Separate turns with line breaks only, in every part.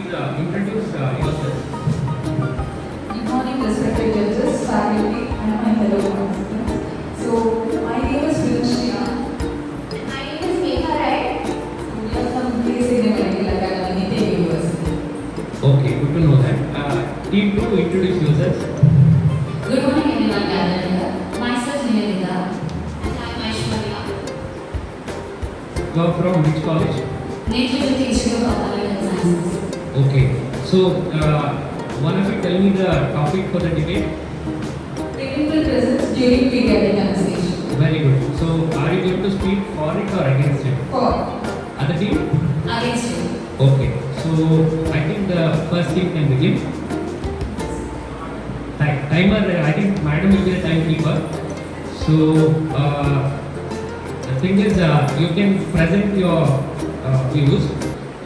introduce yourself.
Good morning, respected judges, faculty, and my fellow participants. So, my name is Vinashya.
My name is Megha Rai.
We are from KC Medical Academy, Nitya University.
Okay, good to know that. Team 2, introduce yourselves.
Good morning, everyone gathered here. Myself, Nivedita. And I am Aishwarya.
You are from which college?
Native Jyoti Institute of Applied Health Sciences.
Okay, so one of you tell me the topic for the debate.
Parental presence during pediatric anesthesia.
Very good. So, are you going to speak for it or against it?
For
Other team?
Against you.
Okay, so I think the first team can begin. Timer, I think Madam will be the timekeeper. So, the thing is, you can present your views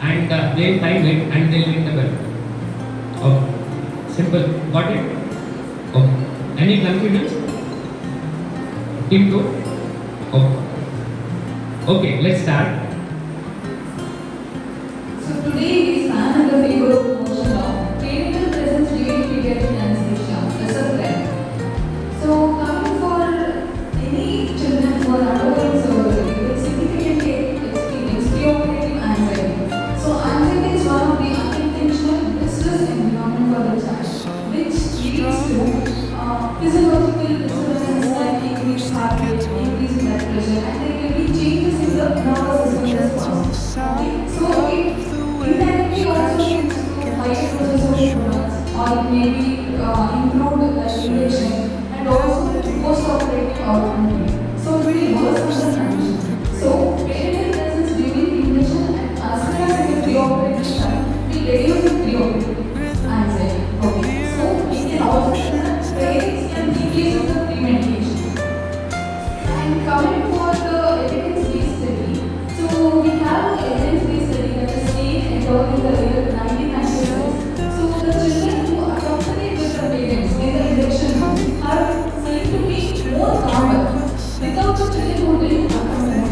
and they'll time it and they'll ring the bell. Okay, simple. Got it? Okay. Any confusions? Team 2? Okay. Okay, let's start.
So today we stand in the favor of motion of parental presence during pediatric anesthesia as a threat. So coming for any children who are undergoing surgery with significantly experience preoperative anxiety. So anxiety is one of the unintentional distress environment for the child, which leads to physiological disturbances like increased heart rate, increased blood pressure, and there will be changes in the nervous system response. Okay? So it indirectly also leads to higher doses of drugs, or it may be improved irritation and also post-operative outcome. So it will worsen the condition. So parental presence during inhalation and as well as in the preoperative time will reduce the preoperative anxiety. Okay. So it can also parents can decrease the pre-medication. And coming for the evidence-based study, so we have an evidence-based study that is made and done in the year 1996. So the children who accompanied with the parents in the injection room have seemed to be more calmer without the children who didn't accompany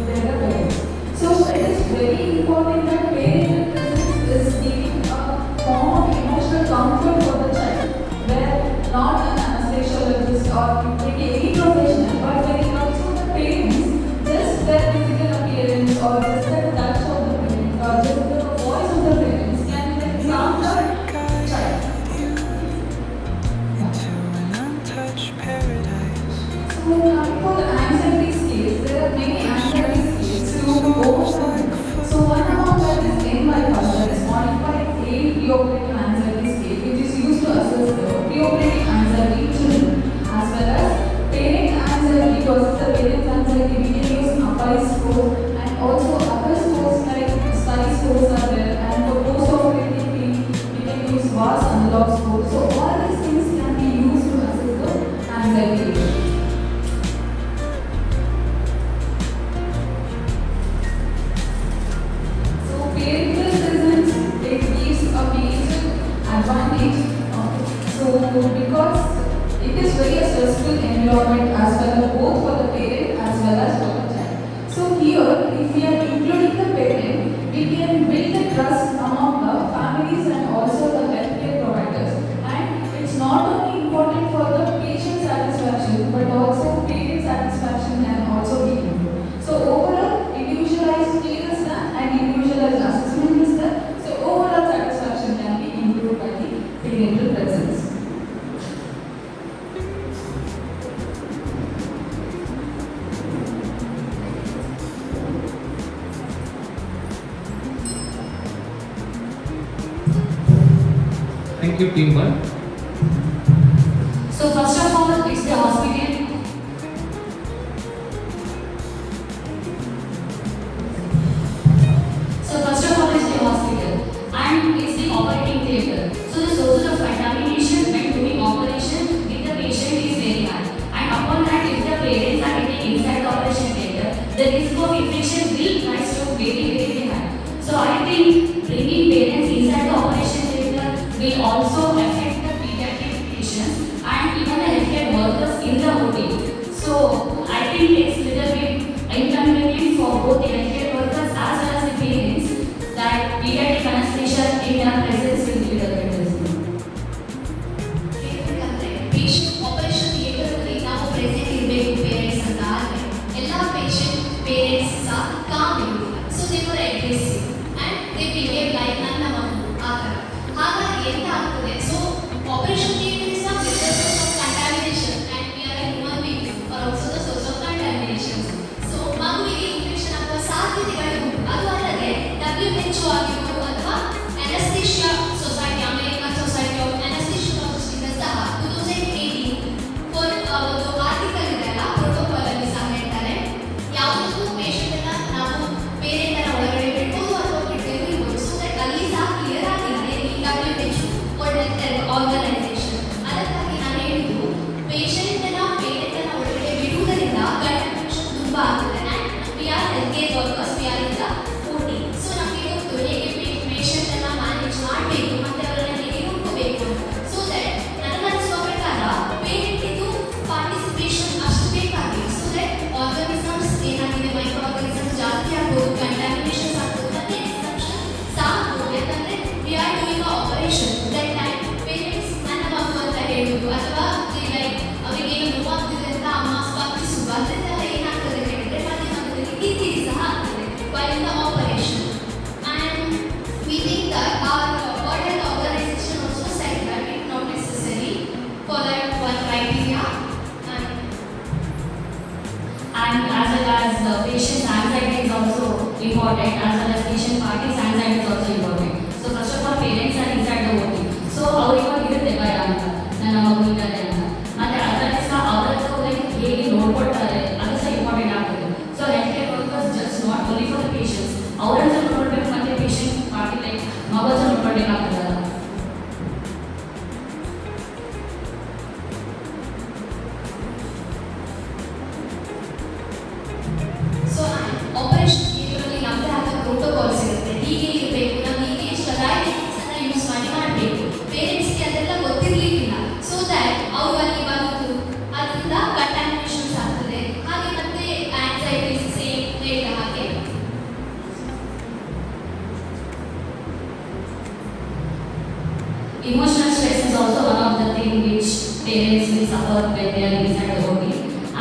their parents. So it is very important that parental presence is giving a form of emotional comfort for the child, where not an anesthesiologist or maybe any professional, but when it comes to the parents, just their physical appearance or just the touch of the parents or just the voice of the parents can calm the child. So coming for the anxiety scales, there are many anxiety scales to go through. So one among that is NY-1, that is modified failed preoperative anxiety scale, which is used to assess the preoperative anxiety in children, as well as parent anxiety versus the parent's anxiety. We can use API score and also other scores like study scores are there, and for post-operative pain, we can use VAS analog score. So all these things can be used to assess the anxiety. So parental presence, it gives a major advantage. So because it is very stressful environment as well as both for the parent as well as for the child. So here, if we are including the parent, we can build the trust among the families and also the healthcare providers. And it's not only important for the patient satisfaction, but also parent satisfaction can also be improved. So overall, individualized care is done and individualized assessment is done. So overall satisfaction can be improved by the parental presence.
Thank you, team 1.
So first of all, it's the hospital. So first of all, it's the hospital and it's the operating theatre. So the sources of contamination when doing operation with the patient is very high. And upon that, if the parents are getting inside the operation theatre, the risk of infection will rise to very high. So I think bringing parents inside the operation theatre will also affect the pediatric patients and even the healthcare workers in the OT. So I think it's little bit inconvenient for both the healthcare workers as well as the parents that pediatric anesthesia face you and they behave like ನನ್ನ ಮಗು ಆ ಥರ. ಹಾಗಾಗಿ ಎಂತ ಆಗ್ತದೆ, so operation theatre is not the source of contamination and we are a human beings are also the source of contamination. So ಮಗುವಿಗೆ infection ಆಗುವ ಸಾಧ್ಯತೆಗಳು ಉಂಟು. ಅದು ಅಲ್ಲದೆ WHO ಆಗಿರ್ಬೋದು ಅಥವಾ ಅನಸ್ಥಿಷಿಯಾ ಸೊಸೈಟಿ, ಅಮೆರಿಕನ್ ಸೊಸೈಟಿ ಆಫ್ ಅನಸ್ಥಿಷಿಯಾಲಜಿಸ್ಟ್ಸ್ ಸಹ 2018 ಫಾರ್ ಒಂದು ಆರ್ಟಿಕಲ್ ಇದೆಲ್ಲ ಪ್ರೋಟೋಕಾಲ್ ಅಲ್ಲಿ ಸಹ ಹೇಳ್ತಾರೆ ಯಾವುದಕ್ಕೂ ಪೇಷಂಟ್ ಅನ್ನ ನಾವು ಬೇರೆ ತರ ಒಳಗಡೆ ಬಿಡ್ಬೋದು ಅಥವಾ ಬಿಡ್ಬೇಕು ಇರ್ಬೋದು. ಸೊ ದಟ್ ಅಲ್ಲಿ ಸಹ ಕ್ಲಿಯರ್ ಆಗಿದೆ ಈ WHO ವರ್ಲ್ಡ್ ಹೆಲ್ತ್ ಆರ್ಗನೈಸೇಷನ್. ಅದಕ್ಕಾಗಿ ನಾನು ಹೇಳಿದ್ದು ಪೇಷಂಟ್ ಅನ್ನ ಬೇರೆ ತರ ಒಳಗಡೆ ಬಿಡುವುದರಿಂದ ಕಂಟಾಮಿನೇಷನ್ ತುಂಬಾ ಆಗ್ತದೆ. And we are health care workers, we are in the OT. So ನಮಗೆ ಗೊತ್ತು ಹೇಗೆ ಪೇಷಂಟ್ ಅನ್ನ ಮ್ಯಾನೇಜ್ ಮಾಡಬೇಕು ಮತ್ತೆ ಅವರನ್ನ ಹೇಗೆ ನೋಡ್ಕೋಬೇಕು ಅಂತ. ಸೊ ದಟ್ ನನಗನ್ನಿಸುವ ಪ್ರಕಾರ ಪೇರೆಂಟ್ ಇದು ಪಾರ್ಟಿಸಿಪೇಷನ್ ಅಷ್ಟು ಬೇಕಾಗಿದೆ. ಸೊ ದಟ್ ಆರ್ಗನಿಸಮ್ಸ್ ಏನಾಗಿದೆ, ಮೈಕ್ರೋ ಆರ್ಗನಿಸಮ್ಸ್ ಜಾಸ್ತಿ ಆಗ್ಬೋದು, ಕಂಟಾಮಿನೇಷನ್ ಆಗ್ಬೋದು, ಮತ್ತೆ ಡಿಸ್ಟ್ರಪ್ಷನ್ ಸಹ ಆಗ್ಬೋದು. ಯಾಕಂದ್ರೆ we are doing a operation that time parents ನನ್ನ ಮಗು ಅಂತ ಹೇಳುವುದು ಅಥವಾ ಲೈಕ್ ಅವರಿಗೆ ಏನು ನೋವಾಗ್ತಿದೆ ಅಂತ ಅಮ್ಮ ಸ್ಪರ್ಶಿಸುವುದು ಅದರಿಂದ ಏನಾಗ್ತದೆ ಹೇಳಿದ್ರೆ ಮತ್ತೆ ನಮಗೆ ಕಿರಿಕಿರಿ ಸಹ ಆಗ್ತದೆ while in the operation. And we think that our World Health Organization also said that it's not necessary for that one criteria. And as well as the patient's anxiety is also important, as well as patient party's anxiety is also important. So first of all, parents are inside the OT. So ಅವರಿಗೆ ಇರುತ್ತೆ ಭಯ ಅಂತ, ನನ್ನ ಮಗು ಇದ್ದಾರೆ ಅಂತ. ಮತ್ತೆ ಅದರಲ್ಲಿ ಸಹ ಅವರ ಹತ್ರ ಹೋಗಿ ಹೇಗೆ ನೋಡ್ಕೊಳ್ತಾರೆ ಅದು ಸಹ ಇಂಪಾರ್ಟೆಂಟ್ ಆಗ್ತದೆ. So health care workers just not only for the patients, ಅವರನ್ನು ಸಹ ನೋಡ್ಕೊಳ್ಬೇಕು ಮತ್ತೆ ಪೇಷಂಟ್ ಪಾರ್ಟಿ ಲೈಕ್ ಮಗು ಸಹ ನೋಡ್ಕೊಳ್ಬೇಕಾಗ್ತದಲ್ಲ. ಸೊ ಆಪರೇಷನ್ ಥಿಯೇಟರಲ್ಲಿ ನಮ್ಮದೇ ಆದ ಪ್ರೋಟೋಕಾಲ್ಸ್ ಇರುತ್ತೆ, ಹೀಗೆ ಇರಬೇಕು, ನಾವು ಹೀಗೆ ಸ್ಟೆರೈಲ್ ಟೆಕ್ನಿಕ್ಸ್ ಅನ್ನ ಯೂಸ್ ಮಾಡಿ ಮಾಡಬೇಕು. ಪೇರೆಂಟ್ಸ್ಗೆ ಅದೆಲ್ಲ ಗೊತ್ತಿರಲಿಕ್ಕಿಲ್ಲ. ಸೊ ದ್ಯಾಟ್ ಅವರು ಅಲ್ಲಿ ಬಂದು ಅದರಿಂದ ಕಂಟಾಮಿನೇಷನ್ಸ್ ಆಗ್ತದೆ. ಹಾಗೆ ಮತ್ತೆ ಆಂಗ್ಸೈಟೀಸ್ ಸೇಮ್ ರೇಟ್ ಹಾಗೆ. Emotional stress is also one of the things which parents will suffer when they are inside the OT.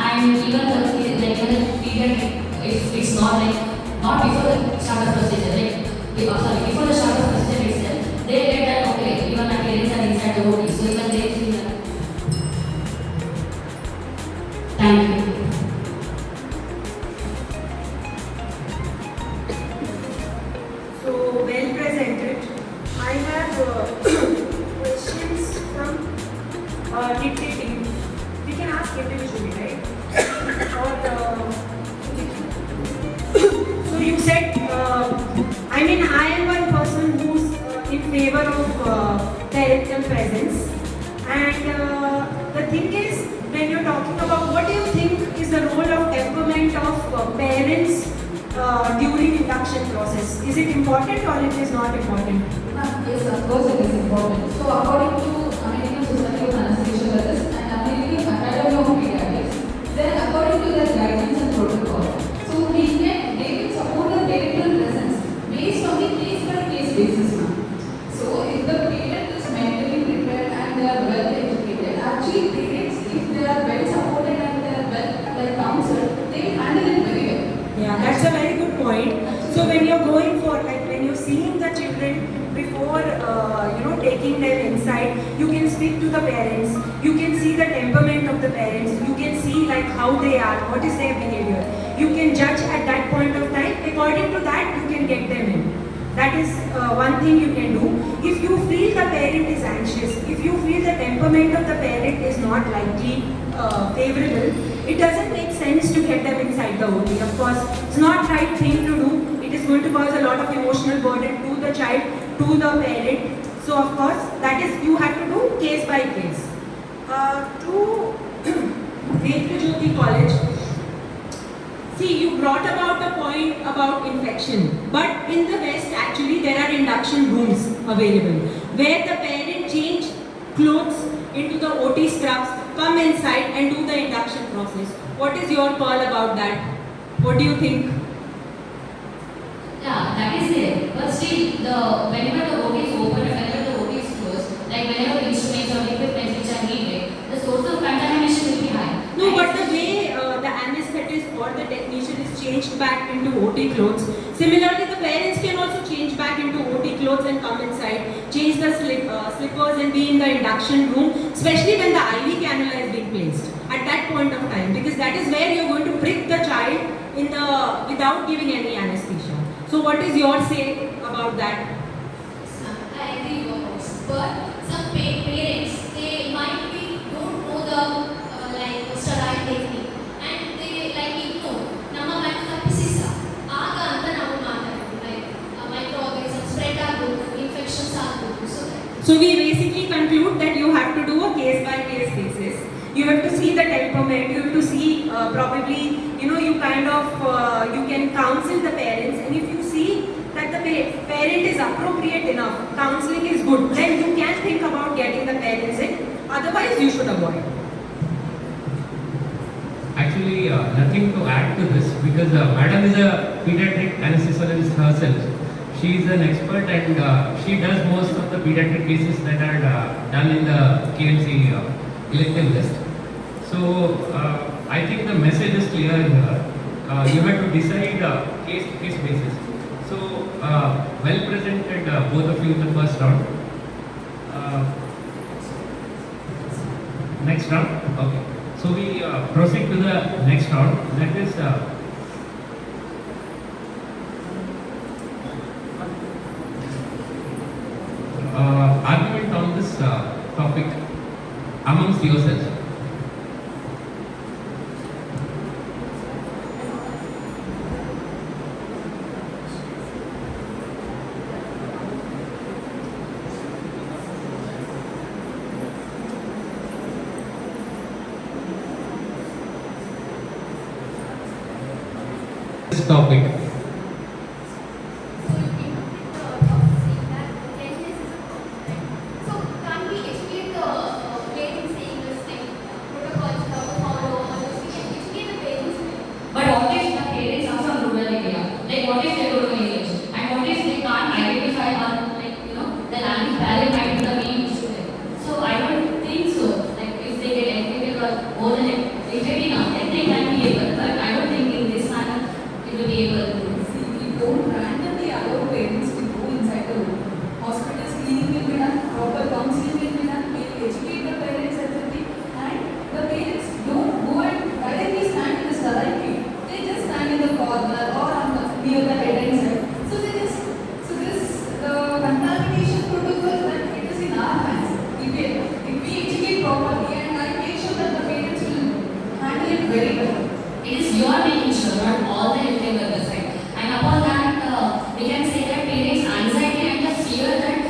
And even the like when the period, if it's not like not before the start of procedure, like before the start of procedure itself, they get that okay, even my parents are inside the OT, so even they feel that. Thank you.
So well presented. I have questions from dictating. We can ask individually, right? Or so you said. I mean, I am one person who's in favor of parental presence, and the thing is, when you're talking about what do you think is the role of temperament of parents during induction process? Is it important or it is not important?
Yes, of course it is important. So according to American Society of Anesthesiologists and American Academy of Pediatrics, then according to their guidelines and protocol, so they will support the parental presence based on the case by case basis now. So if the parent is mentally prepared and they are well educated, actually parents, if they are well supported and they are well counseled, they will handle it very well.
Yeah, that's a very good point. So when you're going for, like when you're seeing the children before, taking them inside, you can speak to the parents, you can see the temperament of the parents, you can see like how they are, what is their behavior. You can judge at that point of time, according to that you can get them in. That is one thing you can do. If you feel the parent is anxious, if you feel the temperament of the parent is not likely favorable, it doesn't make sense to get them inside the OT. Of course, it's not right thing to do. It is going to cause a lot of emotional burden to the child, to the parent. So of course, that is you have to do case by case. To Netrajyoti College, see, you brought about a point about infection, but in the West actually there are induction rooms available where the parent change clothes into the OT scrubs, come inside and do the induction process. What is your call about that? What do you think?
Yeah, that is there. But still, whenever the OT is open and whenever the OT is closed, like whenever the instruments or equipment which are needed, the source of contamination will be high.
No, but the way the anesthetist or the technician is changed back into OT clothes, similarly the parents can also change back into OT clothes and come inside, change the slippers and be in the induction room, especially when the IV cannula is being placed at that point of time, because that is where you're going to prick the child in the without giving any anesthesia. So what is your say about that?
I agree with your points. But some parents, they might be don't know the like sterile technique, and they like ignore. ನಮ್ಮ ಮನೆ ತಪ್ಪಿಸಿಸ ಆಗ ಅಂತ ನಾವು ಮಾತಾಡ್ತೀವಿ like microorganisms spread ಆಗಬಹುದು, infections ಆಗಬಹುದು.
So we basically conclude that you have to do a case by case basis. You have to see the temperament. You have to see probably you kind of you can counsel the parents, and if you see that the parent is appropriate enough, counseling is good, then you can think about getting the parents in. Otherwise, you should avoid.
Actually, nothing to add to this because Madam is a pediatric anesthesiologist herself. She is an expert and she does most of the pediatric cases that are done in the KMC elective list. So I think the message is clear here. You have to decide case to case basis. So well presented both of you in the first round. Next round, okay. So we proceed to the next round. That is argument on this topic amongst yourselves. This topic.
So you came up with the topic saying that cleanliness is a compliment. So can't we educate the parents saying this like protocols how to follow, or we can educate the parents? But what if the parents are from rural area? Like what if they don't know English? And what if they can't identify or the language barrier might be the main issue there. So I don't think so. Like if they get educated or more than educated enough, then they can be able. But I don't think in this manner it will be able to.
See, we don't randomly allow parents to go inside the room. Hospitals cleaning will be done, proper counseling will be done, we will educate the parents everything, and the parents don't go and directly stand in the sterile field. They just stand in the corner or on the, near the head end side. So the contamination protocol that it is in our hands. If we educate properly, and I make sure that the parents will handle it very well.
It is your making sure, not all the healthcare workers, right? And upon that, we can say that parents' anxiety and the fear that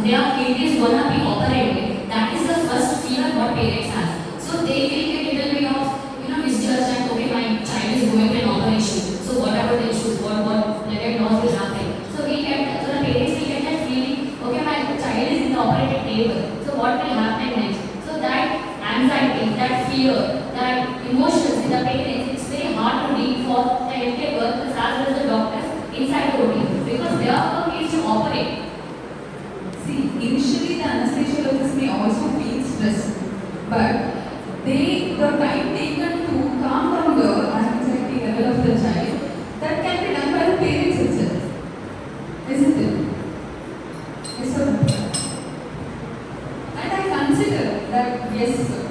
their kid is gonna be operated, that is the first fear what parents have. So they will get a little bit of misjudged and okay, my child is going to an operation. So what about the issues? What level loss will happen? So the parents will get that feeling, okay, my child is in the operating table. So what will happen next? So that anxiety, that fear, that emotions in the parents, it's very hard to deal for the healthcare workers as well as the doctors inside the OT because their work is to operate.
See, initially the anesthesiologist may also feel stress, but the time taken to calm down the anxiety level of the child, that can be done by the parents itself, isn't it? Yes, sir. And I consider that yes, sir.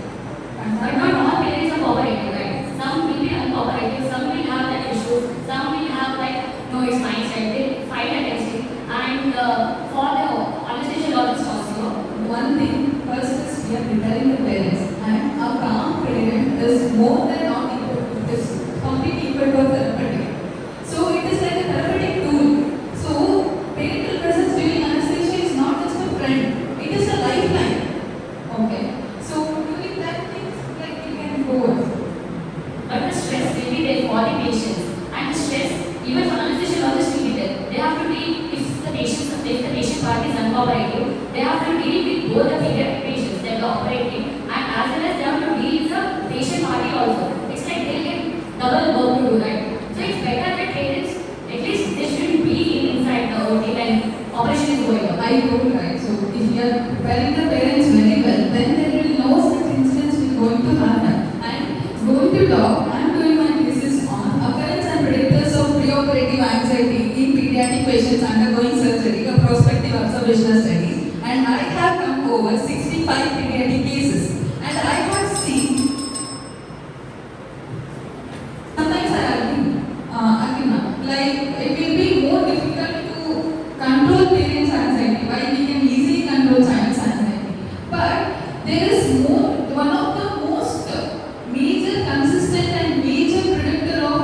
But not all parents are cooperative, right? Some will be uncooperative, some will have that issues, some will have like, no, it's my child, they fight against it. And for the anesthesiologist also,
One thing, first is we are preparing the parents, and a calm parent is more than not equal to this, completely equal to a therapeutic. So it is like a therapeutic tool. So parental presence during anesthesia is not just a friend, it is a lifeline. Okay. So during that things like we can go.
but the stress will be there for the patients. And the stress, even for anesthesiologists will be there. They have to deal if the patient part is uncooperative, they have to deal with both the pediatric patients that are operating and as well as they have to deal with the patient party also. It's like they get double work to do, right? So it's better that parents, at least they shouldn't be inside the OT when operation is going on.
I told right. So if you are preparing the parents very well, then there will no such incidents will going to happen. And going to talk, I am doing my thesis on occurrence and predictors of preoperative anxiety in pediatric patients undergoing surgery, a prospective observational study, and I have come over 65 pediatric cases, and I have seen. Sometimes I argue now, like it will be more difficult to control parents' anxiety, while we can easily control child's anxiety. But there is one of the most major, consistent, and major predictor of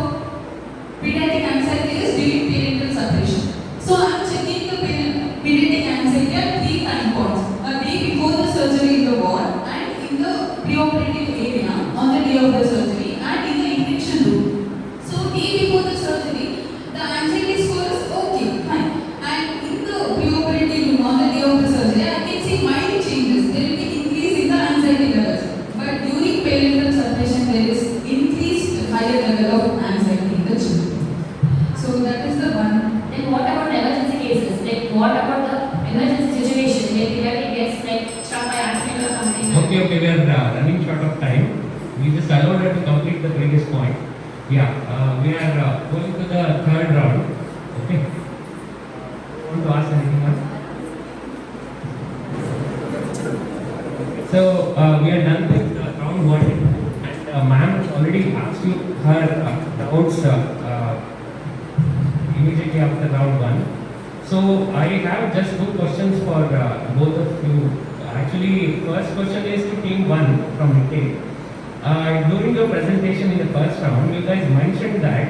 pediatric anxiety is during parental separation. So I am checking the pediatric anxiety at 3 time points: a day before the surgery in the ward, and in the preoperative area on the day of the surgery, and in the infection room. So day before the surgery, the anxiety score is okay, fine. And in the preoperative room on the day of the surgery, I can see mild changes. There will be increase in the anxiety levels. But during parental separation, there is increased higher level of anxiety in the children. So that is the one.
Then what about emergency cases? Like what about the emergency situation where pediatric gets like struck by accident or something?
Okay, we are running short of time. We just allowed her to complete the previous point. Yeah, we are going to the third round. Okay. Want to ask anything else? So we are done with round 1, and ma'am has already asked you her doubts immediately after round 1. So I have just 2 questions for both of you. Actually, first question is to team 1 from Nikhil. During your presentation in the first round, you guys mentioned that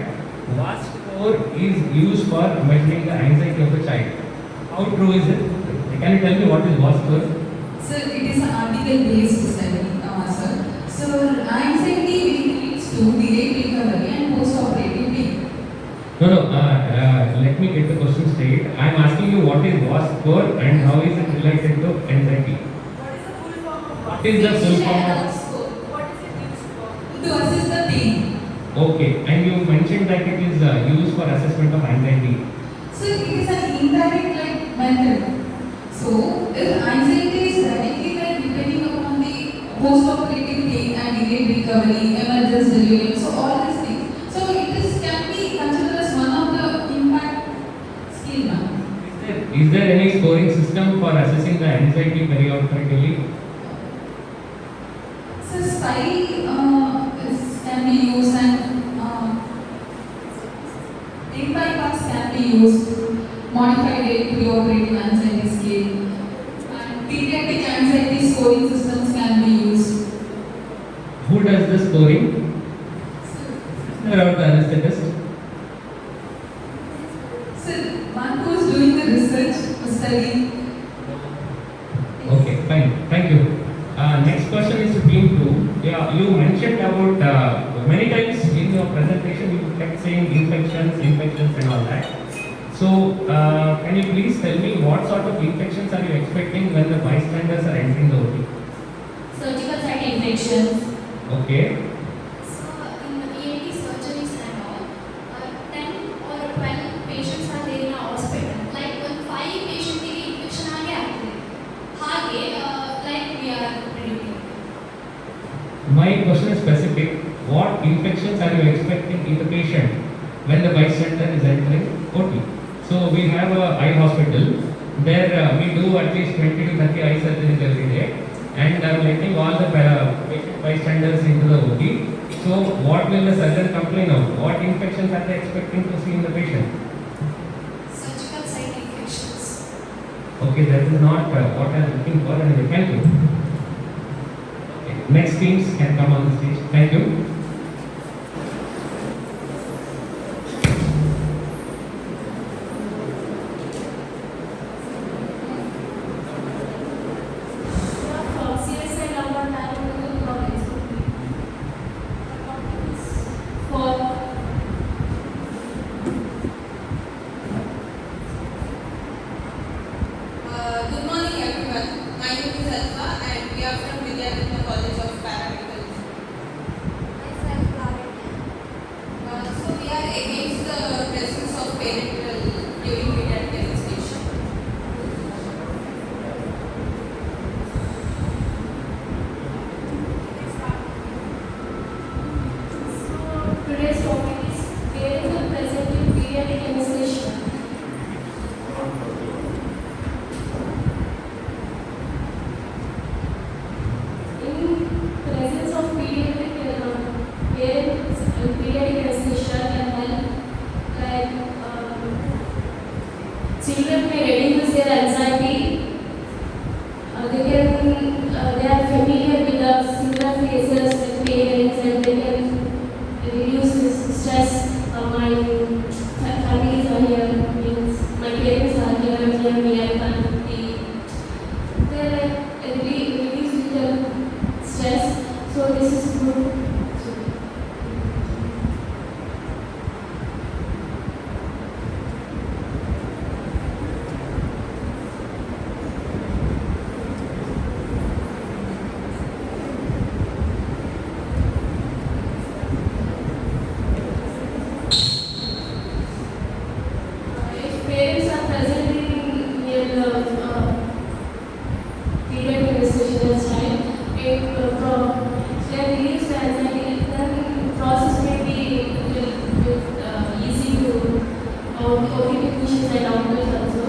WASP score is used for measuring the anxiety of the child. How true is it? Can you tell me what is WASP score?
Sir, it is an article-based study, sir. So anxiety leads to delayed recovery and post-operative pain.
No, let me get the question straight. I am asking you what is WASP score and how is it related to anxiety? What is the full form of?
To assess the pain.
Okay, and you mentioned that it is used for assessment of anxiety.
So it is an indirect like method. So if anxiety is radically like depending upon the post-operative pain and delayed recovery, emergency delirium, so all these things. So it is can be considered as one of the impact skill now.
Is there any scoring system for assessing the anxiety periodically?
So SPY can be used, and 8-by-Pass can be used, modified preoperative anxiety scale, and pediatric anxiety scoring systems can be used.
Who does the scoring?
So,
Or the anesthetist?
one who is doing the research, study.
Okay, fine. Thank you. Next question is to team 2. Yeah, you mentioned about many times in your presentation you kept saying infections and all that. So, can you please tell me what sort of infections are you expecting when the bystanders are entering the OT?
Surgical site infections.
Okay.
So, in the ENT surgeries and all, 10 or 12 patients are there in a hospital. Like when 5 patients get infection like we are predicting.
My question is specific. What infections are you expecting in the patient when the bystander is entering OT? So we have a eye hospital. There we do at least 20 to 30 eye surgeries every day, and I'm letting all the patient bystanders into the OT. So what will the surgeon complain of? What infections are they expecting to see in the patient?
Surgical site infections.
Okay, that is not what I'm looking for, and thank you. Okay, next teams can come on the stage. Thank you.
CSI number narrow province for
Good morning everyone. My name is Alpha and we are from Vidyaratna College of Paramedical Engineering. So we are against the presence of parental during pediatric anesthesia.
today's topic is parental present in pediatric anesthesia.
children may reduce their anxiety. They are familiar with the similar faces with parents, and they can reduce this stress. My families are here, means my parents are here, I'm here, me and family. They are reduce the stress. So this is good. If parents are present near the pediatric restriction child, they release the anxiety, then process may be easy to OT technicians and doctors also.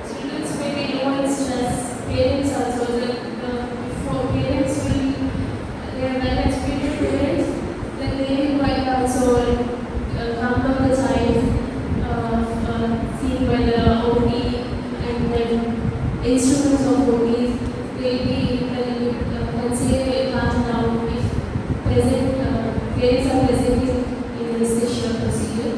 Students may be low in stress, parents also, for parents will, they are well educated parents, then they might also calm down the child, seen by the OT and then instruments of OTs, they will be, can say calm down if present, parents are present in anesthesia procedure.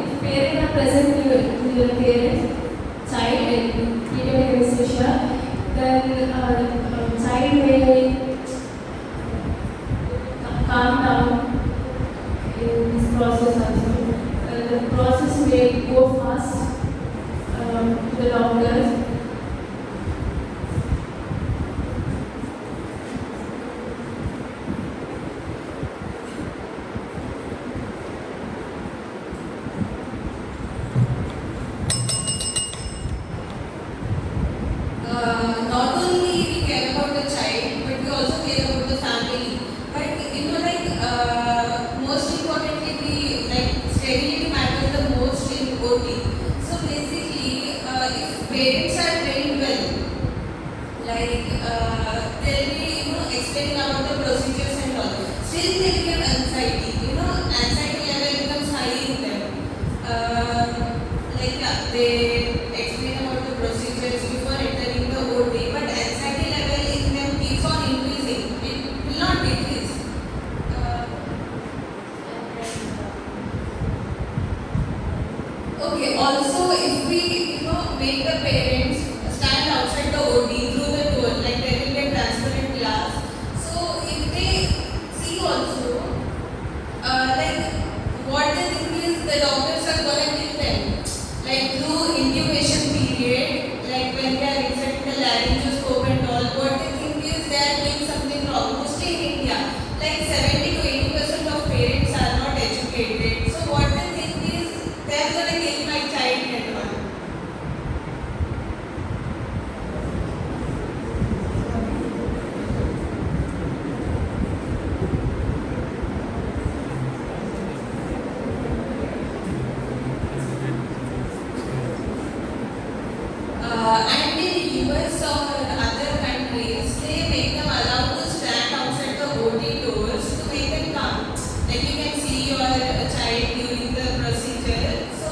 If parents are present in your parents, child and pediatric anesthesia, then child may calm down in this process also. The process may go fast to the doctors.
Not only we care about the child, but we also care about the family. But you know, like most importantly, we like sterility matters the most in OT. So basically, if parents are trained well, like they'll be explaining about the procedures and all. Still, they become anxiety. Anxiety level becomes high in them. Like yeah, they explain about the procedures before entering the OT, but anxiety level in them keeps on increasing. It will not decrease. Okay. Also, if we make the parents stand outside the OT through the door, like there will be a transparent glass. So if they see also, like what they think is the doctors are gonna kill them, like through intubation period, like when they are inserting the laryngoscope and all. What they think is they are doing something wrong. Mostly in India, like 70 to 80% of parents are not educated. So what they think is they are gonna kill my child and all. And in US or other countries, they make them allowed to stand outside the OT doors to make them calm. Like you can see your child during the procedure. So,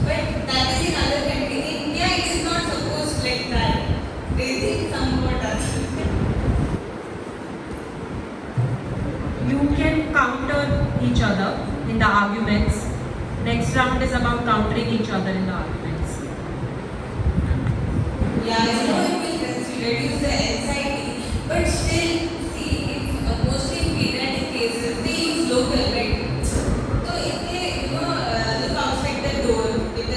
but that is in other countries. In India, it is not supposed like that. They think somewhat other.
You can counter each other in the arguments. Next round is about countering each other in the arguments.
Yeah, it will reduce the anxiety, but still, see, if mostly in pediatric cases, they use local, right? So if they, look outside the door, if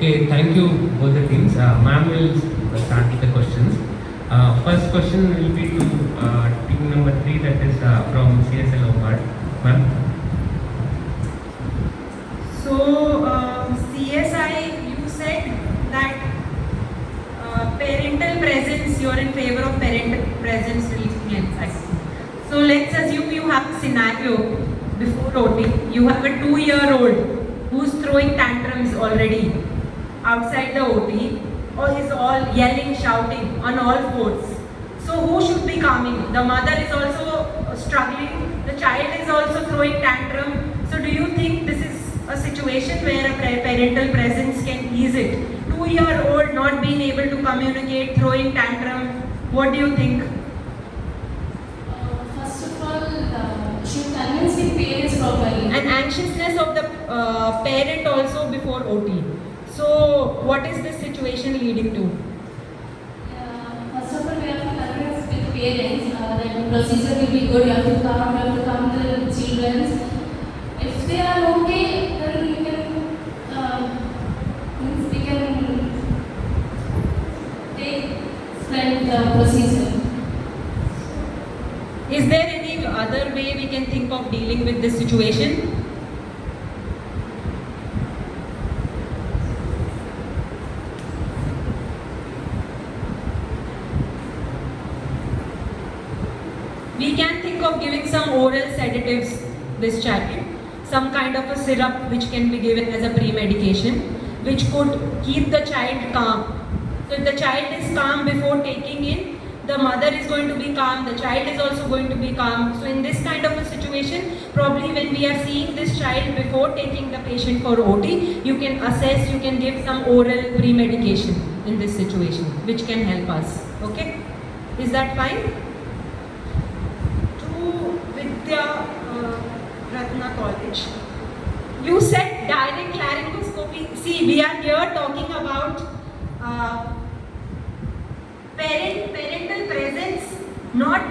Okay, thank you both the teams. Ma'am will start with the questions. First question will be to team number 3, that is from CSL Lombard. Ma'am.
So, CSI, you said that parental presence, you're in favor of parental presence reaching inside. So, let's assume you have a scenario before OT. You have a 2-year-old who's throwing tantrums already outside the OT, or is all yelling, shouting on all fours. So, who should be calming? The mother is also struggling, the child is also throwing tantrum. So, do you think this is a situation where a parental presence can ease it? 2-year-old not being able to communicate, throwing tantrum, what do you think?
First of all, should convince the parents properly.
And anxiousness of the parent also before OT. So, what is this situation leading to?
First of all, we have to convince with parents that the procedure will be good. You have to come the children. If they are okay, then we can take the procedure.
Is there any other way we can think of dealing with this situation? We can think of giving some oral sedatives this child, some kind of a syrup which can be given as a pre-medication, which could keep the child calm. So if the child is calm before taking in, the mother is going to be calm, the child is also going to be calm. So in this kind of a situation, probably when we are seeing this child before taking the patient for OT, you can assess, you can give some oral pre-medication in this situation, which can help us. Okay? Is that fine? Vidya Ratna College. You said direct laryngoscopy. See, we are here talking about parental presence, not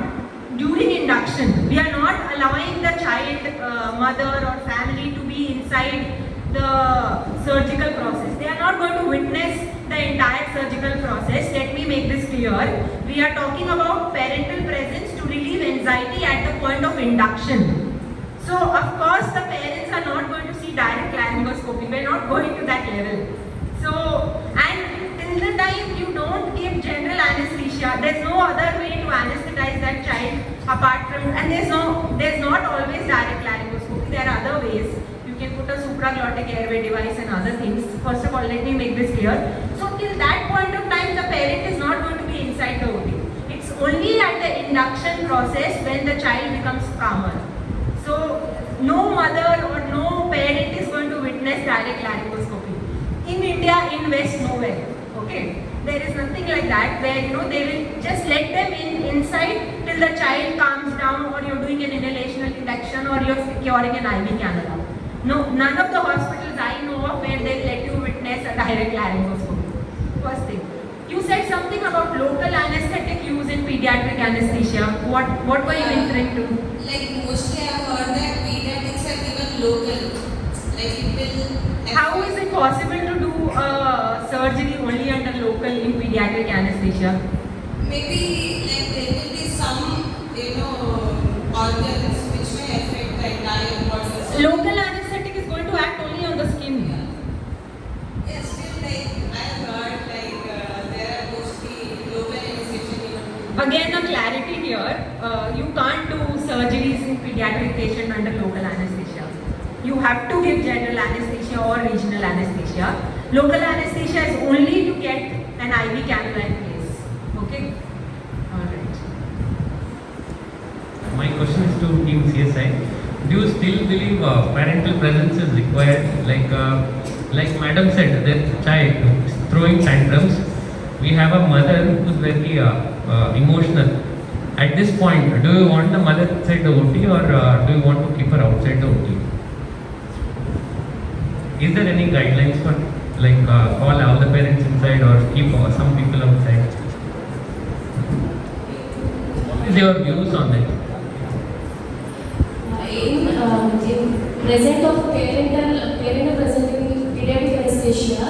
during induction. We are not allowing the child, mother or family to be inside the surgical process. They are not going to witness the entire surgical process. Let me make this clear. We are talking about parental presence to relieve anxiety at the point of induction. So, of course, the parents are not going to see direct laryngoscopy. We are not going to that level. So, and till the time you don't give general anesthesia, there's no other way to anesthetize that child apart from, and there's not always direct laryngoscopy. There are other ways. You can put a supraglottic airway device and other things. First of all, let me make this clear. So, till that point of time, the parent is not going to be inside the OT. It's only at the induction process when the child becomes calmer. So, no mother or no parent is going to witness direct laryngoscopy. In India, in West, nowhere. Okay? There is nothing like that where, they will just let them inside till the child calms down, or you're doing an inhalational induction, or you're securing an IV cannula. No, none of the hospitals I know of where they let you witness a direct laryngoscopy. First thing. You said something about local anesthetic use in pediatric anesthesia. What were you referring to?
Like mostly I've heard that pediatrics are given local. Like it will.
How is it possible to do surgery only under local in pediatric anesthesia?
Maybe like there will be some, organs which may affect the entire body.
Local anesthetic is going to act only on the skin.
Yes, still like I've heard like there are mostly local anesthesia given.
Again, a clarity here. You can't do surgeries in pediatric patient under local anesthesia. You have to give general anesthesia or regional anesthesia. Local anesthesia is only to get an IV cannula in place. Okay? Alright.
My question is to Team CSI. Do you still believe parental presence is required? Like Madam said, the child is throwing tantrums. We have a mother who's very emotional. At this point, do you want the mother inside the OT, or do you want to keep her outside the OT? Is there any guidelines for call all the parents inside or keep some people outside? What is your views on it?
In present of parental present in pediatric anesthesia,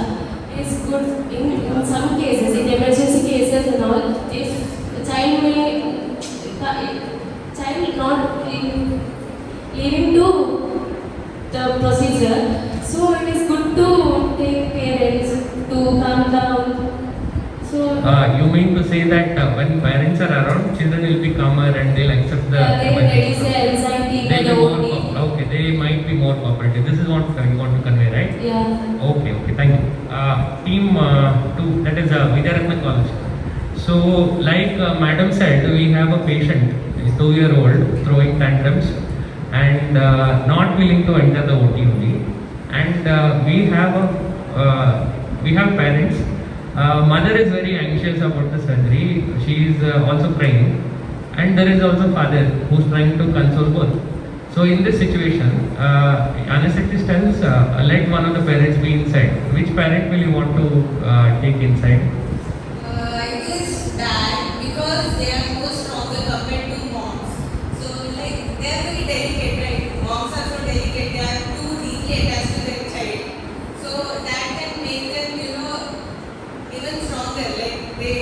is good in some cases, in emergency cases and all. If the child not leaving to the procedure, so it is good to take parents to calm down. So
You mean to say that when parents are around, children will be calmer and they'll accept the
they
emergency?
reduce the anxiety
They'll
by
be
the
more
OT.
okay, they might be more cooperative. This is what you want to convey, right?
Yeah.
Okay, thank you. Team 2, that is Vidyaratna College. So, like Madam said, we have a patient, a 2-year-old, throwing tantrums and not willing to enter the OT only. And we have parents. Mother is very anxious about the surgery. She is also crying, and there is also father who's trying to console both. So in this situation, anesthetist tells let one of the parents be inside. Which parent will you want to take inside?
I guess dad, because they are more stronger compared to moms. So like they are very delicate, right? Moms are so delicate, they are too deeply attached to their child. So that can make them, even stronger. Like they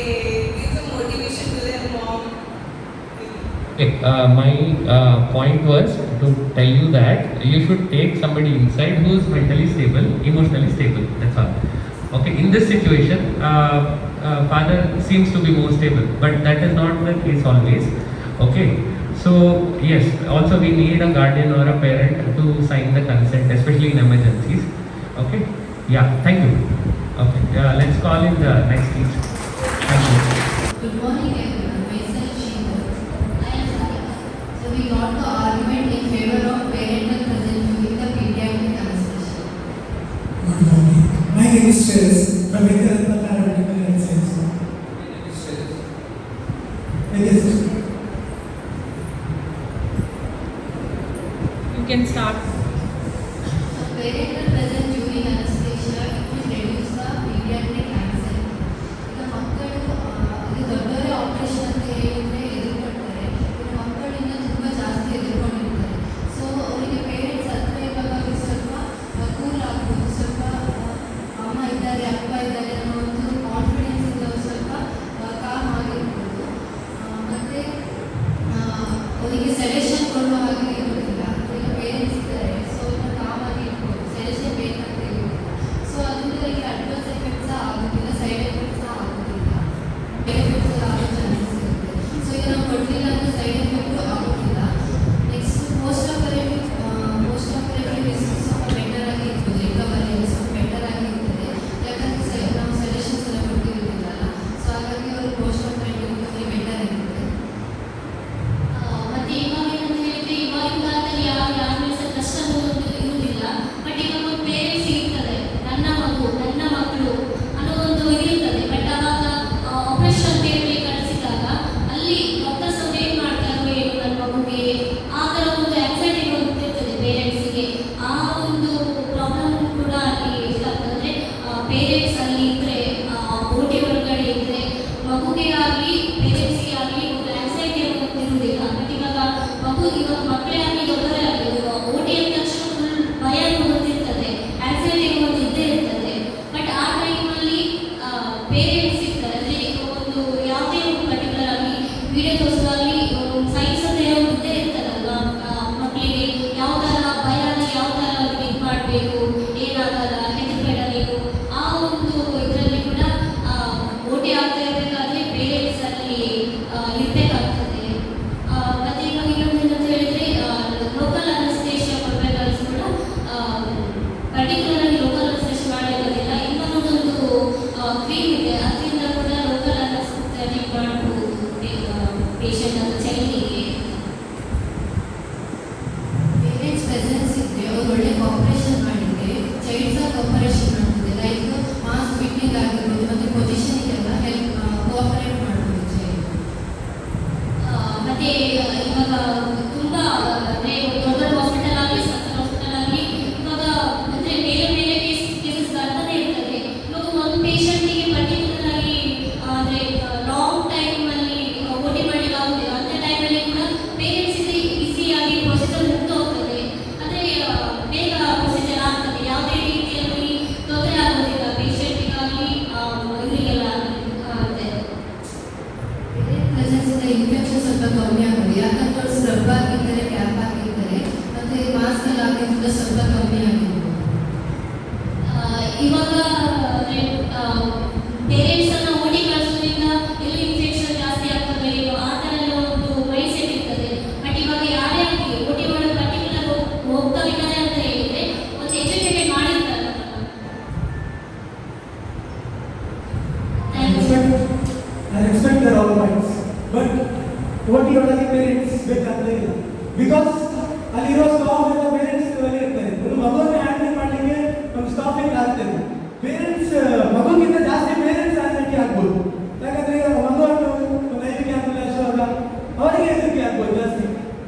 give some motivation to their mom.
Okay, my point was to tell you that you should take somebody inside who is mentally stable, emotionally stable. That's all. Okay, in this situation, father seems to be more stable, but that is not the case always. Okay, so yes, also we need a guardian or a parent to sign the consent, especially in emergencies. Okay, yeah, thank you. Okay, let's call in the next teacher. Thank you.
Good morning everyone, myself Sheila. I am Sarika. So we got the argument in favor of parental presence during the pediatric anesthesia.
Good morning. My name is Shreyas from Vidyaratna Paramedical Health Sciences. Yes.
You can start.
So parental presence during anesthesia it will reduce the pediatric anxiety. ಈಗ ಮಕ್ಕಳು ಇದು ದೊಡ್ಡವರೇ operation ಅಂತ ಹೇಳಿದ್ರೆ ಎದುರ್ಕೊಳ್ತಾರೆ. ಈಗ ಮಕ್ಕಳು ಇನ್ನೂ ತುಂಬ ಜಾಸ್ತಿ ಎದುರ್ಕೊಂಡಿರ್ತಾರೆ. ಸೊ ಅವರಿಗೆ ಪೇರೆಂಟ್ಸ್ ಹತ್ರ ಇವಾಗ ಅವ್ರಿಗೆ ಸ್ವಲ್ಪ ಕೂಲ್ ಆಗ್ಬೋದು, ಸ್ವಲ್ಪ ಅಮ್ಮ ಇದ್ದಾರೆ ಅಪ್ಪ ಇದ್ದಾರೆ ಅನ್ನೋ ಒಂದು ಕಾನ್ಫಿಡೆನ್ಸ್ ಇಂದ ಅವ್ರು ಸ್ವಲ್ಪ ಕಾಮ್ ಆಗಿರ್ಬೋದು. ಮತ್ತು ಅವರಿಗೆ ಸೆಲೆಕ್ಷನ್ ಕೊಡುವ ಹಾಗೆ ಇರೋದಿಲ್ಲ. ಈಗ ಪೇರೆಂಟ್ಸ್ ಇದ್ದಾರೆ, ಸೊ ಅವ್ರನ್ನ ಕಾಮ್ ಆಗಿ ಇರ್ಬೋದು, ಸೆಲೆಕ್ಷನ್ ಬೇಕಂತ ಇರೋದಿಲ್ಲ. ಸೊ ಅದರಿಂದ ಅವರಿಗೆ ಅಡ್ವಾನ್ಸ್ ಎಫೆಕ್ಟ್ಸ್ ಆಗೋದಿಲ್ಲ, ಸೈಡ್ ಎಫೆಕ್ಟ್ಸ್ ಆಗೋದಿಲ್ಲ, ಬೆನಿಫಿಟ್ಸ್ ಆಗೋ ಚಾನ್ಸಸ್ ಇರುತ್ತೆ. ಸೊ ಈಗ ನಾವು ಕೊಡಲಿಲ್ಲ ಅಂದರೆ ಸೈಡ್ ಎಫೆಕ್ಟು ಆಗೋದಿಲ್ಲ. ನೆಕ್ಸ್ಟ್ ಪೋಸ್ಟ್ ಆಪರೇಟಿವ್ ರಿಸಲ್ಟ್ ಸ್ವಲ್ಪ ಬೆಟರ್ ಆಗಿ ಇರ್ತದೆ, ರಿಕವರಿ ಸ್ವಲ್ಪ ಬೆಟರ್ ಆಗಿ ಇರ್ತದೆ. ಯಾಕಂದರೆ ನಾವು ಸಜೆಷನ್ಸ್ ಎಲ್ಲ ಕೊಟ್ಟಿರೋದಿಲ್ಲ, ಸೊ ಹಾಗಾಗಿ ಅವರು ಪೋಸ್ಟ್ ಆಪರೇಟಿವ್ ರಿಕವರಿ ಬೆಟರ್ ಆಗಿರುತ್ತೆ.
ಮತ್ತೆ ಇವಾಗ ಏನಂತ ಹೇಳಿದ್ರೆ ಇವಾಗಿನ ಕಾಲದಲ್ಲಿ ಯಾರ ಮೇಲೆ ಸಹ ಕಷ್ಟ ಇರುವುದಿಲ್ಲ. ಬಟ್ ಇವಾಗ ಒಂದು ಪೇರೆಂಟ್ಸ್ ಇರ್ತದೆ, ನನ್ನ ಮಗು ನನ್ನ ಮಕ್ಕಳು ಅನ್ನೋ ಒಂದು ಇದಿರ್ತದೆ. ಬಟ್ ಅವಾಗ ಆಪರೇಷನ್ ಥಿಯೇಟರ್ಗೆ ಕಳಿಸಿದಾಗ ಅಲ್ಲಿ ಡಾಕ್ಟರ್ಸ್ ಅವ್ರು ಏನು ಮಾಡ್ತಾರೋ ಏನು ನನ್ನ ಮಗುಗೆ ಆ ಥರ ಒಂದು ಆ್ಯಂಗ್ಸೈಟಿ ಇರ್ತದೆ ಪೇರೆಂಟ್ಸಿಗೆ. ಆ ಒಂದು ಪ್ರಾಬ್ಲಮ್ ಕೂಡ ಅಲ್ಲಿ ಇಷ್ಟಾಗ್ತದೆ. ಅಂದರೆ ಪೇರೆಂಟ್ಸ್ ಅಲ್ಲಿ ಇದ್ದರೆ ಓಟಿ ಒಳಗಡೆ ಇದ್ದರೆ ಮಗುಗೆ ಆಗಲಿ ಪೇರೆಂಟ್ಸ್ಗೆ ಆಗಲಿ ಒಂದು ಆ್ಯಂಗ್ಸೈಟಿ ಅನ್ನೋದು ಇರುವುದಿಲ್ಲ. ಬಟ್ ಇವಾಗ ಮಕ್ಕಳೇ ಆಗಲಿ ದೊಡ್ಡವರೇ ಆಗಲಿ ಓಟಿ ಅಂದ ತಕ್ಷಣ ಫುಲ್ ಭಯ ಅನ್ನೋದು ಇರ್ತದೆ, ಆ್ಯಂಗ್ಸೈಟಿ ಅನ್ನೋದು ಇದ್ದೇ ಇರ್ತದೆ. ಬಟ್ ಆ ಟೈಮಲ್ಲಿ ಪೇರೆಂಟ್ಸ್ ಇರ್ತಾರೆ. ಅಂದರೆ ಒಂದು ಯಾವುದೇ ಒಂದು ಪರ್ಟಿಕ್ಯುಲರ್ ಆಗಿ ವಿಡಿಯೋ ತೋರಿಸೋದಾಗಲಿ ಸೈನ್ಸ್ ಅಂತ ಏನೋ ಇದ್ದೇ ಇರ್ತದಲ್ವಾ, ಮಕ್ಕಳಿಗೆ ಯಾವ ಥರ ಭಯ ಅಂದರೆ ಯಾವ ಥರ ಅವ್ರಿಗೆ ಇದು ಮಾಡಬೇಕು, ಏನಾಗಲ್ಲ, ಹೆದರ್ಬೇಡ ನೀನು, ಆ ಒಂದು ಇದರಲ್ಲಿ ಕೂಡ ಓಟಿ ಆಗ್ತಾ ಇರಬೇಕಾದ್ರೆ ಪೇರೆಂಟ್ಸ್ ಅಲ್ಲಿ ಇರಬೇಕಾಗ್ತದೆ. ಮತ್ತೆ ಇವಾಗ ಇನ್ನೊಂದು ಏನಂತ ಹೇಳಿದ್ರೆ ಲೋಕಲ್ ಅನಸ್ತೇಷಿಯಾ ಕೊಡಬೇಕಾದ್ರೂ ಕೂಡ ಪರ್ಟಿಕ್ಯುಲರ್ ಆಗಿ ಲೋಕಲ್ ಅನಸ್ತೇಷಿಯಾ ಮಾಡಬೇಕಾಗಿಲ್ಲ. ಇನ್ನೊಂದೊಂದು ಕ್ರೀಮ್ ಇದೆ, ಅದರಿಂದ ಕೂಡ ಲೋಕಲ್ ಅನಸ್ತೇಷಿಯಾ ಮಾಡಬಹುದು ಪೇಷಂಟ್ ಅಥವಾ ಚೈಲ್ಡಿಗೆ.
ಪೇರೆಂಟ್ಸ್ ಪ್ರೆಸೆನ್ಸ್ ಇದ್ದರೆ ಅವ್ರು ಒಳ್ಳೆ ಕಾಪರೇಷನ್ ಮಾಡಿದರೆ ಚೈಲ್ಡ್ ಸಹ ಕಾಪರೇಷನ್ ಮಾಡ್ತದೆ. ಲೈಕ್ ಮಾಸ್ ಫಿಟ್ಟಿಂಗ್ ಆಗಿರ್ಬೋದು ಮತ್ತು ಪೊಸಿಷನಿಗೆಲ್ಲ ಹೆಲ್ಪ್ ಕೋಆಪರೇಟ್ ಮಾಡ್ಬೋದು ಚೈಲ್ಡ್.
ಮತ್ತೆ ಇವಾಗ ತುಂಬಾ ಅಂದರೆ ದೊಡ್ಡ ಹಾಸ್ಪಿಟಲ್ ಆಗಲಿ ಸಣ್ಣ ಹಾಸ್ಪಿಟಲ್ ಆಗಲಿ ಇವಾಗ ಅಂದರೆ ಬೇರೆ ಬೇರೆ ಕೇಸಸ್ ಬರ್ತಾನೆ ಇರ್ತದೆ. ಇವಾಗ ಒಂದು ಪೇಷಂಟಿಗೆ ಪರ್ಟಿಕ್ಯುಲರ್ ಆಗಿ ಅಂದರೆ ಲಾಂಗ್ ಟೈಮಲ್ಲಿ ಓಟಿ ಮಾಡಲಿಕ್ಕೆ ಆಗುದಿಲ್ಲ. ಅಂಥ ಟೈಮಲ್ಲಿ ಕೂಡ ಪೇರೆಂಟ್ಸ್ ಈಸಿಯಾಗಿ ಪ್ರೊಸೀಜರ್ ಮುಗ್ದು ಹೋಗ್ತದೆ. ಅಂದರೆ ಬೇಗ ಪ್ರೊಸೀಜರ್ ಆಗ್ತದೆ, ಯಾವುದೇ ರೀತಿಯಲ್ಲಿ ತೊಂದರೆ ಆಗೋದಿಲ್ಲ ಪೇಷಂಟಿಗಾಗಲಿ
ಇಂದ ಇನ್ಫೆಕ್ಷನ್ ಸ್ವಲ್ಪ ಕಮ್ಮಿ ಆಗೋದು. ಯಾಕಂದ್ರೆ ಅವ್ರು ಸ್ಕ್ರಬ್ ಹಾಕಿರ್ತಾರೆ, ಕ್ಯಾಪ್ ಹಾಕಿರ್ತಾರೆ, ಮತ್ತೆ ಮಾಸ್ಕ್ ಎಲ್ಲ ಹಾಕಿದ್ರೆ ಸ್ವಲ್ಪ ಕಮ್ಮಿ ಆಗಿದೆ.
ಇವಾಗ ಪೇರೆಂಟ್ಸ್ ಅನ್ನ ಓಡಿ ಕಳಿಸೋದ್ರಿಂದ ಎಲ್ಲೂ ಇನ್ಫೆಕ್ಷನ್ ಜಾಸ್ತಿ ಆಗ್ತದೆ ಏನೋ ಆ ಥರ ಎಲ್ಲ ಒಂದು ಮೈಂಡ್ ಸೆಟ್ ಇರ್ತದೆ. ಬಟ್ ಇವಾಗ ಯಾರೇ ಆಗಲಿ ಓಟಿ ಮಾಡೋ ಪರ್ಟಿಕ್ಯುಲರ್ ಹೋಗ್ತಾವಿದ್ದಾರೆ ಅಂತ ಹೇಳಿದ್ರೆ ಒಂದು ಎಜುಕೇಟೆಡ್ ಮಾಡಿರ್ತಾರೆ.
I respect their all points, but what you are parents ಬೇಕಾದ್ರೆ ಇಲ್ಲ, ಬಿಕಾಸ್ ಅಲ್ಲಿರೋ ಸ್ಟಾಫ್ ಎಲ್ಲ ಪೇರೆಂಟ್ಸ್ ಇರ್ತಾರೆ. ಒಂದು ಮಗುವನ್ನು ಹ್ಯಾಂಡಲ್ ಮಾಡಲಿಕ್ಕೆ ನಮ್ಮ ಸ್ಟಾಫಿಂಗ್ ಆಗ್ತದೆ. ಪೇರೆಂಟ್ಸ್ ಮಗುಗಿಂತ ಜಾಸ್ತಿ ಪೇರೆಂಟ್ಸ್ ಆಸಕ್ತಿ ಆಗ್ಬೋದು. ಯಾಕಂದ್ರೆ ಮಗುವನ್ನು ಒಂದು 5 ಕ್ಯಾಂಪಲ್ಲಿ ಅಷ್ಟುವಾಗ ಅವರಿಗೆ ಹೆದರಿಕೆ ಆಗ್ಬೋದು ಜಾಸ್ತಿ.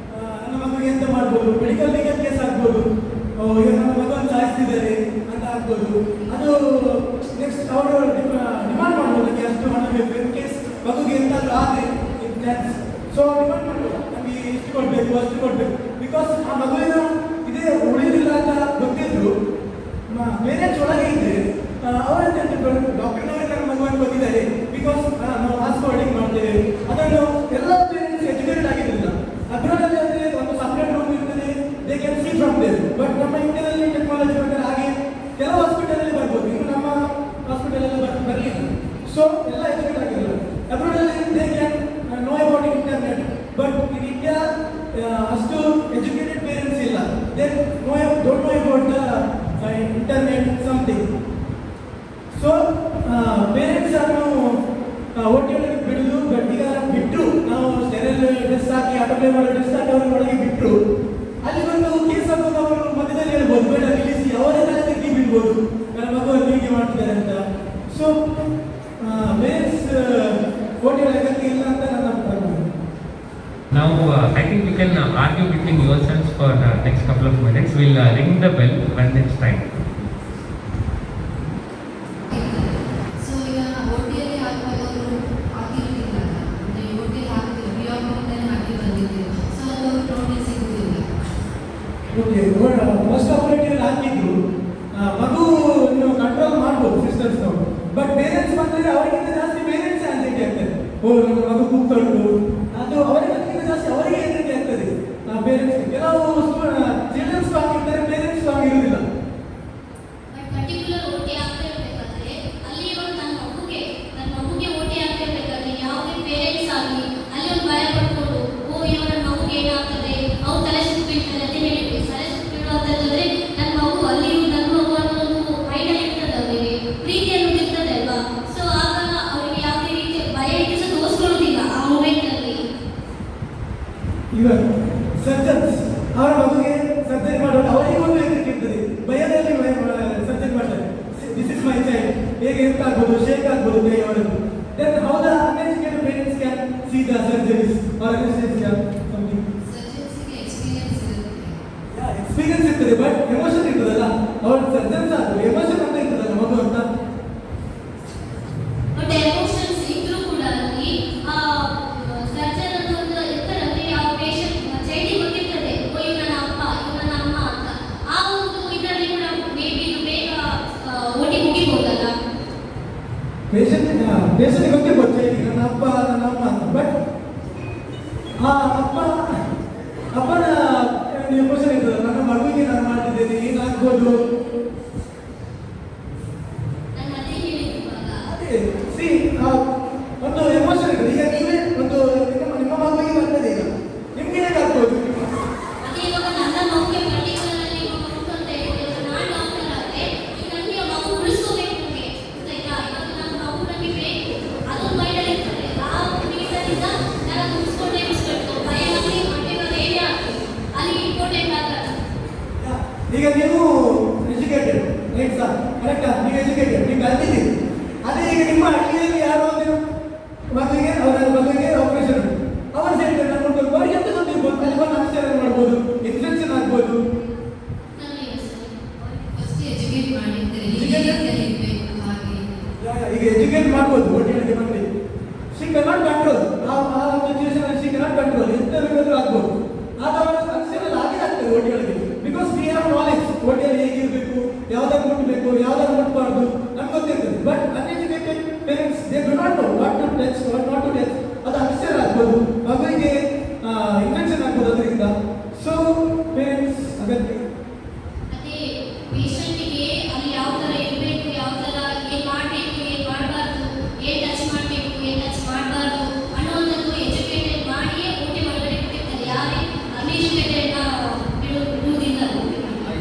ನನ್ನ ಮಗುಗೆ ಎಂತ ಮಾಡ್ಬೋದು, ಮೆಡಿಕಲ್ ಲೀಗಲ್ ಕೇಸ್ ಆಗ್ಬೋದು, ಈಗ ನನ್ನ ಮಗುವನ್ನು ಸಾಯಿಸ್ತಿದ್ದಾರೆ ಅಂತ ಆಗ್ಬೋದು. ಅದು ನೆಕ್ಸ್ಟ್ ಅವರು ಡಿಮಾಂಡ್ ಮಾಡ್ಬೋದು, ನನಗೆ ಅಷ್ಟು ಹಣ ಬೇಕು ಇನ್ ಕೇಸ್ ಮಗುಗೆ ಎಂತಾದ್ರೂ ಆದರೆ ಸೊ ಡಿಮಾಂಡ್ ಮಾಡ್ಬೋದು, ನಮಗೆ ಇಷ್ಟು ಕೊಡಬೇಕು ಅಷ್ಟು ಕೊಡಬೇಕು. ಬಿಕಾಸ್ ಆ ಮಗುವಿನ ಇದೇ ಉಳಿದಿಲ್ಲ ಅಂತ ಗೊತ್ತಿದ್ರು ಪೇರೆಂಟ್ಸ್ ಒಳಗೆ ಇದ್ದರೆ ಅವರಂತ ಡಾಕ್ಟರ್ನವರೇ ನನ್ನ ಮಗುವನ್ನು ಬಂದಿದ್ದಾರೆ ಬಿಕಾಸ್ ನಾವು ಮಾಸ್ಕ್ ಹೋಲ್ಡಿಂಗ್ ಮಾಡ್ತೇವೆ. ಅದನ್ನು ಎಲ್ಲ ಪೇರೆಂಟ್ಸ್ ಎಜುಕೇಟೆಡ್ ಆಗಿರಲಿಲ್ಲ. ಅಬ್ರಾಡಲ್ಲಿ ಅಂದರೆ ಒಂದು ಸಪ್ರೇಟ್ ರೂಮ್ ಇರ್ತದೆ, they can see from there. But ನಮ್ಮ ಇಂಡಿಯಾದಲ್ಲಿ ಟೆಕ್ನಾಲಜಿ ಬಂದರೆ ಹಾಗೆ ಕೆಲವು ಹಾಸ್ಪಿಟಲಲ್ಲಿ ಬರ್ಬೋದು, ಇನ್ನು ನಮ್ಮ ಹಾಸ್ಪಿಟಲ್ ಎಲ್ಲ ಬರಲಿಲ್ಲ. ಸೊ ಎಲ್ಲ ಎಜುಕೇಟ್ ಆಗಿರಲ್ಲ. ಅಬ್ರಾಡಲ್ಲಿ they can know about internet, but in India ಅಷ್ಟು ಎಜುಕೇಟೆಡ್ ಪೇರೆಂಟ್ಸ್ ಇಲ್ಲ. They don't know about the internet something. So parents ಅನ್ನು ಓಟಿ ಒಳಗೆ ಬಿಡುದು, ಬಟ್ ಈಗ ಬಿಟ್ಟರು ನಾವು ಸ್ಟೆರಲ್ ಡ್ರೆಸ್ ಹಾಕಿ ಆಟೋಪ್ಲೇ ಮಾಡೋ ಡ್ರೆಸ್ ಹಾಕಿ ಅವ್ರ ಒಳಗೆ ಬಿಟ್ಟರು. ಅಲ್ಲಿ ಒಂದು ಕೇಸ್ ಹಾಕೋದು ಅವರು ಮಧ್ಯದಲ್ಲಿ ಹೇಳ್ಬೋದು, ಬೇಡ ನಿಲ್ಲಿಸಿ, ಅವರೇ ತಲೆ ತೆಗಿ ಬೀಳ್ಬೋದು ನನ್ನ ಮಗುವನ್ನು ಹೀಗೆ ಮಾಡ್ತಿದ್ದಾರೆ ಅಂತ. ಸೊ ಪೇರೆಂಟ್ಸ್ ಓಟಿ ಒಳಗೆ ಅಗತ್ಯ ಇಲ್ಲ ಅಂತ ನನ್ನ ಅಭಿಪ್ರಾಯ.
Now, I think we can argue between yourselves for next couple of minutes. We'll ring the bell when it's time.
So ಈಗ ಓಟಿಯಲ್ಲಿ ಹಾಕುವಾಗ ಹಾಕಿರ್ತಿಲ್ಲ, ಅಂದರೆ ಓಟಿಯಲ್ಲಿ ಹಾಕ್ತೀವಿ, ಬಿ ಅಕೌಂಟಲ್ಲಿ ಹಾಕಿ ಬಂದಿದ್ದೀವಿ. ಸೊ ಅದು ನೋಟಿಸ್ ಸಿಗುತ್ತಿಲ್ಲ.
ಓಕೆ, ಫಸ್ಟ್ ಆಪರೇಟಿವ್ ಹಾಕಿದ್ರು ಮಗು ಕಂಟ್ರೋಲ್ ಮಾಡ್ಬೋದು ಸಿಸ್ಟರ್ಸ್ ನಾವು. ಬಟ್ ಪೇರೆಂಟ್ಸ್ ಬಂದರೆ ಅವರಿಗಿಂತ ಜಾಸ್ತಿ ಪೇರೆಂಟ್ಸ್ ಆನ್ಸೈಟಿ ಆಗ್ತದೆ. ನನ್ನ ಮಗು ಕೂಗ್ತುಂಟು, ಅದು ಅವರಿಗಿಂತ ಜಾಸ್ತಿ ಅವರಿಗೆ ಹೆದರಿಕೆ ಆಗ್ತದೆ ಪೇರೆಂಟ್ಸ್ಗೆ. ಕೆಲವು ಚಿಲ್ಡ್ರನ್ಸ್ ಸ್ಟ್ರಾಂಗ್ ಇರ್ತಾರೆ, ಪೇರೆಂಟ್ಸ್ ಸ್ಟ್ರಾಂಗ್ ಇರುವುದಿಲ್ಲ.
ಬಟ್ ಪರ್ಟಿಕ್ಯುಲರ್ ಓಟಿ ಆಗ್ತಾ ಇರಬೇಕಾದ್ರೆ ಅಲ್ಲಿ ಇವಾಗ ನನ್ನ ಮಗುಗೆ ಓಟಿ ಆಗ್ತಾ ಇರಬೇಕಾದ್ರೆ ಯಾವುದೇ ಪೇರೆಂಟ್ಸ್ ಆಗಲಿ ಅಲ್ಲಿ ಒಂದು ಭಯ ಪಡ್ಕೊಂಡು ಇವಾಗ ನನ್ನ ಮಗುಗೆ ಏನಾಗ್ತದೆ, ಅವ್ರು ತಲೆ ಸುತ್ತು ಬೀಳ್ತಾರೆ ಅಂತ ಹೇಳಿದ್ವಿ. ತಲೆ ಸುತ್ತು ಬೀಳುವಂತಂದ್ರೆ ನನ್ನ ಮಗು ಅಲ್ಲಿ ನನ್ನ ಮಗು ಅನ್ನೋದು ಮೈಂಡಲ್ಲಿ ಇರ್ತದೆ, ಅವರಿಗೆ ಪ್ರೀತಿ ಅನ್ನೋದು ಇರ್ತದೆ ಅಲ್ವಾ. ಸೊ ಆಗ ಅವರಿಗೆ ಯಾವುದೇ ರೀತಿ ಭಯ ಇಟ್ಟು ತೋರಿಸ್ಕೊಳ್ಳೋದಿಲ್ಲ ಆ ಮೂಮೆಂಟಲ್ಲಿ.
ಈಗ ಸರ್ಜನ್ಸ್ ಅವರ ಮಗುಗೆ ಸರ್ಜರಿ ಮಾಡುವಾಗ ಅವರಿಗೆ ಒಂದು ಹೆದರಿಕೆ ಇರ್ತದೆ, ಭಯದಲ್ಲಿ ಸರ್ಜರಿ ಮಾಡ್ತಾರೆ. ದಿಸ್ ಇಸ್ ಮೈ ಚೈಲ್ಡ್, ಹೇಗೆ ಎಂತ ಆಗ್ಬೋದು, ಶೇಕ್ ಆಗ್ಬೋದು ಕೈ ಅವರದ್ದು. Then how the uneducated parents can see the surgeries or anaesthesia something.
ಸರ್ಜನ್ಸಿಗೆ ಎಕ್ಸ್ಪೀರಿಯನ್ಸ್ ಇರುತ್ತೆ.
ಎಕ್ಸ್ಪೀರಿಯನ್ಸ್ ಇರ್ತದೆ, ಬಟ್ ಎಮೋಷನ್ ಇರ್ತದಲ್ಲ, ಅವ್ರ ಸರ್ಜನ್ಸ್ ಆದ್ರು ಎಮೋಷನ್ ಅಂತ ಇರ್ತದಲ್ಲ ಮಗು ಅಂತ.
ಬಟ್ ಎಮೋಷನ್ಸ್ ಇದ್ರೂ ಕೂಡ ಅಲ್ಲಿ ಸರ್ಜನ್ ಅನ್ನೋದು ಇರ್ತಾರಲ್ಲಿ ಆ ಪೇಷಂಟ್ ಚೈಲ್ಡಿಗೆ ಗೊತ್ತಿರ್ತದೆ, ಇವ್ ನನ್ನ ಅಪ್ಪ ಇವ್ ನನ್ನ ಅಮ್ಮ ಅಂತ. ಆ ಒಂದು ಇದರಲ್ಲಿ ಕೂಡ ಮೇ ಬಿ ಇದು ಬೇಗ ಓಟಿ ಮುಗಿಬೋದಲ್ಲ.
ಪೇಷಂಟ್ ಗೊತ್ತಿರ್ಬೋದು ಚೈಲ್ಡಿಗೆ ನನ್ನ ಅಪ್ಪ ನನ್ನ ಅಮ್ಮ ಅಂತ. ಬಟ್ ಆ ಅಪ್ಪನ ಎಮೋಷನ್ ಇರ್ತದೆ, ನನ್ನ ಮಗುವಿಗೆ ನಾನು ಮಾಡ್ತಿದ್ದೇನೆ ಏನಾಗ್ಬೋದು.
ನಾನು ಅದೇ ಹೇಳಿದ್ವಲ್ಲ.
ಅದೇ ಸಿ ಒಂದು ಎಮೋಷನ್ ಇರ್ತದೆ. ಈಗ ನೀವೇ ಒಂದು ನಿಮ್ಮ ಮಗುವಿಗೆ ಬರ್ತದೆ, ಈಗ ನಿಮ್ಗೆ ಹೇಗಾಗ್ಬೋದು.
ಅದೇ ಇವಾಗ ನನ್ನ ಮಗುಗೆ ಪರ್ಟಿಕ್ಯುಲರ್ ಆಗಿ ಉಂಟು ಅಂತ ಹೇಳಿದ್ರೆ ನಾನು ಡಾಕ್ಟರ್ ಆದರೆ ಈಗ ನನಗೆ ಮಗು ಉಳಿಸ್ಕೋಬೇಕು, ನನಗೆ ಗೊತ್ತಾಯ್ತಾ. ಇವಾಗ ನನ್ನ ಮಗು ನನಗೆ ಬೇಕು, ಅದೊಂದು ಮೈಂಡಲ್ಲಿ ಇರ್ತದೆ. ಆ ರೀಸನ್ನಿಂದ ನಾನು ಉಳಿಸ್ಬೇಕು, ಭಯ ಆಗಲಿ ಪರ್ಟಿಕ್ಯುಲರ್ ಏರಿಯಾ ಆಗಲಿ ಅಲ್ಲಿ ಇಂಪಾರ್ಟೆಂಟ್ ಆಗ್ತದೆ.
ಈಗ ನೀವು ಎಜುಕೇಟೆಡ್ ರೈಟ್ ಸರ್, ಕರೆಕ್ಟಾ? ನೀವು ಎಜುಕೇಟೆಡ್, ನೀವು ಕಲ್ತಿದ್ದೀರಿ. ಅದೇ ಈಗ ನಿಮ್ಮ ಹಳ್ಳಿಯಲ್ಲಿ ಯಾರೋ ಒಂದು ಮಗುವಿಗೆ ಆಪರೇಷನ್ ಉಂಟು, ಅವರು ಹೇಳ್ತಾರೆ ನನ್ನ ಮಕ್ಕಳು ಅವ್ರಿಗೆ ಎಂತ ಗೊತ್ತಿರ್ಬೋದು, ಅಲ್ಲಿ ಬಂದು ಆಶ್ಚರ್ಯ ಮಾಡ್ಬೋದು, ಇನ್ಫೆಕ್ಷನ್ ಆಗ್ಬೋದು.
ಫಸ್ಟ್ ಎಜುಕೇಟ್ ಮಾಡಿರ್ತಾರೆ, ಹೀಗೆ ಇರಬೇಕು ಹಾಗೆ.
ಈಗ ಎಜುಕೇಟ್ ಮಾಡ್ಬೋದು ಒಟ್ಟಿಗೆ ಬಂದು ಶಿ ಕೆನಾಟ್ ಕಂಟ್ರೋಲ್ ಆ ಸಿಚುವೇಶನ್ ಅಲ್ಲಿ, ಶಿ ಕೆನಾಟ್ ಕಂಟ್ರೋಲ್, ಎಂತ ಬೇಕಾದ್ರೂ ಆಗ್ಬೋದು. ಆಗ ಅವರ ಆಶ್ಚರ್ಯ ಹಾಗೆ ಆಗ್ತದೆ ಒಟ್ಟಿಗೆ, ಬಿಕಾಸ್ ವಿ ಹ್ಯಾವ್ ನಾಲೆಜ್ ಒಟ್ಟಿಗೆ ಹೇಗಿರಬೇಕು, ಯಾವ್ದಾದ್ರು ಮುಟ್ಟಬೇಕು ಯಾವ್ದಾದ್ರು ಮುಟ್ಟಬಾರ್ದು ನಮ್ಗೆ ಗೊತ್ತಿರ್ತದೆ. But uneducated parents they do not know what to touch what not to touch. ಅದು ಆಗ್ಬೋದು, ಮಗುವಿಗೆ ಇನ್ಫೆಕ್ಷನ್ ಆಗ್ಬೋದು ಅದರಿಂದ. ಸೊ ಪೇರೆಂಟ್ಸ್ ಅಗತ್ಯ.
ಅದೇ ಪೇಷಂಟಿಗೆ ಅಲ್ಲಿ ಯಾವ ಥರ ಇರಬೇಕು, ಯಾವ ಥರ ಏನು ಮಾಡಬೇಕು, ಏನು ಮಾಡಬಾರ್ದು, ಏನು ಟಚ್ ಮಾಡಬೇಕು, ಏನು ಟಚ್ ಮಾಡಬಾರ್ದು ಅನ್ನೋದನ್ನು ಎಜುಕೇಟೆಡ್ ಮಾಡಿಯೇ ಊಟಿ ಒಳಗಡೆ ಬಿಟ್ಟಿರ್ತಾರೆ. ಯಾರೇ ಅನ್ಎಜುಕೇಟೆಡ್ನ ಬಿಡುವುದಿಲ್ಲ.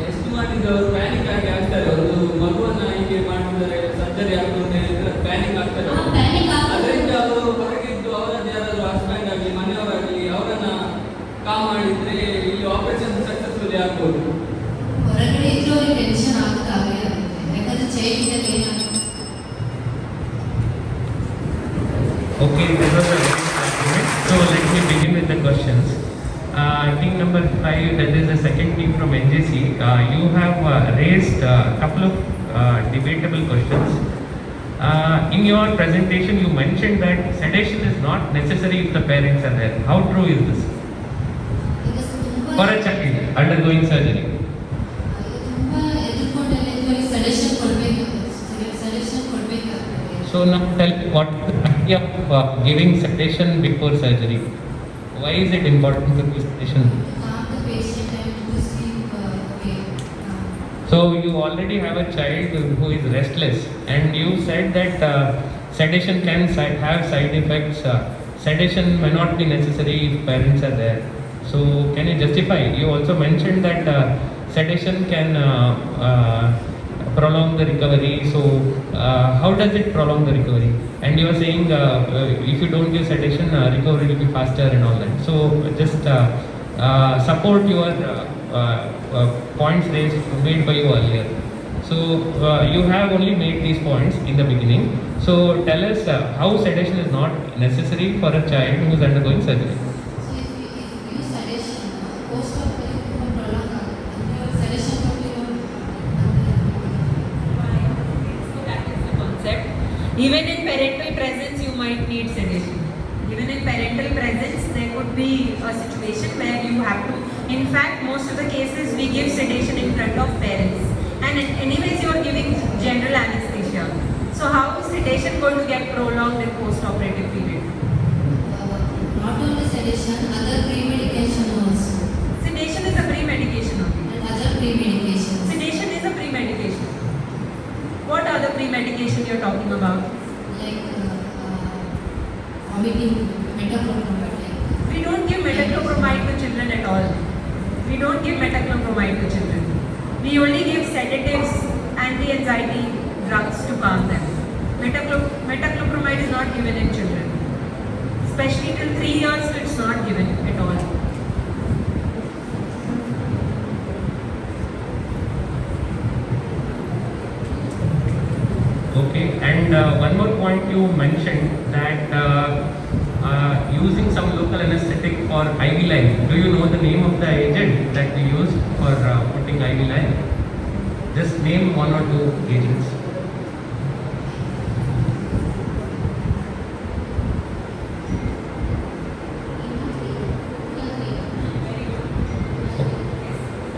ಎಷ್ಟು ಮಾಡಿದವರು ಪ್ಯಾನಿಕ್ ಆಗಿ ಆಗ್ತಾರೆ. ಒಂದು ಮಗುವನ್ನ ಹೀಗೆ ಮಾಡಿದರೆ ಸರ್ಜರಿ ಆಗ್ತದೆ ಪ್ಯಾನಿಕ್ ಆಗ್ತಾರೆ.
ಪ್ಯಾನಿಕ್
ಅದರಿಂದ ಅವರು ಹೊರಗಿದ್ದು ಅವರದ್ದು ಯಾರಾದರೂ ಹಸ್ಬೆಂಡ್ ಆಗಲಿ ಮನೆಯವರಾಗಲಿ ಅವರನ್ನ ಕಾಮ್ ಮಾಡಿದ್ರೆ ಇಲ್ಲಿ ಆಪರೇಷನ್ ಸಕ್ಸಸ್ಫುಲಿ ಆಗ್ಬೋದು.
ಹೊರಗಡೆ ಇದ್ರೂ ಅವ್ರಿಗೆ ಟೆನ್ಷನ್ ಆಗ್ತಾವೆ. ಯಾಕಂದ್ರೆ ಚೈಲ್ಡ್ ಏನಾಗುತ್ತೆ.
Okay, that was a very good argument. So let me begin with the questions. I think number 5, that is the second team from NJC. You have raised a couple of debatable questions. In your presentation, you mentioned that sedation is not necessary if the parents are there. How true is this for a child undergoing surgery?
ತುಂಬಾ ಎದುರ್ಕೊಂಡಲ್ಲಿ ಇದ್ದವರಿಗೆ suggestion ಕೊಡಬೇಕು. Suggestion ಕೊಡಬೇಕಾಗ್ತದೆ.
So now tell me, what is the idea of giving sedation before surgery? Why is it important to give sedation?
calm the patient and to sleep okay.
So you already have a child who is restless, and you said that sedation can have side effects. Sedation may not be necessary if parents are there. So can you justify? You also mentioned that sedation can prolong the recovery. So how does it prolong the recovery? And you are saying if you don't give sedation, recovery will be faster and all that. So just support your points made by you earlier. So you have only made these points in the beginning. So tell us how sedation is not necessary for a child who is undergoing surgery.
So if you use sedation, post op prolong ಆಗುತ್ತೆ. sedation
That is the concept. Even in parental presence, you might need sedation. Even in parental presence, there could be a situation where you have to. In fact, most of the cases we give sedation in front of parents, and anyways you are giving general anesthesia. So how is sedation going to get prolonged in post-operative period?
not only sedation, other pre-medication also.
Sedation is a pre-medication only.
And other pre-medications.
Sedation is a pre-medication. What are the pre-medication you're talking about?
Like vomiting, metoclopramide.
We don't give metoclopramide to children at all. We don't give metoclopramide to children. We only give sedatives, anti-anxiety drugs to calm them. Metoclopramide is not given in children. Especially till 3 years, it's not given at all.
Okay, and one more point you mentioned that using some local anesthetic for IV line. Do you know the name of the agent that we use for putting IV line? Just name 1 or 2 agents.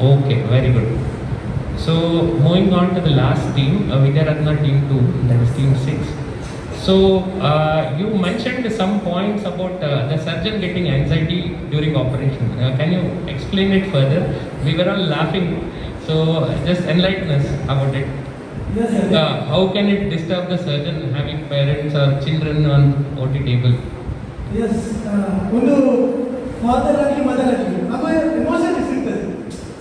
Okay, very good. So moving on to the last team, Vidyaratna team 2, that is team 6. So you mentioned some points about the surgeon getting anxiety during operation. Can you explain it further? We were all laughing. So just enlighten us about it.
Yes, sir.
How can it disturb the surgeon having parents or children on OT table?
Yes ಒಂದು father ಆಗಲಿ mother ಆಗಲಿ ಅದು emotion ಸಿಗ್ತದೆ.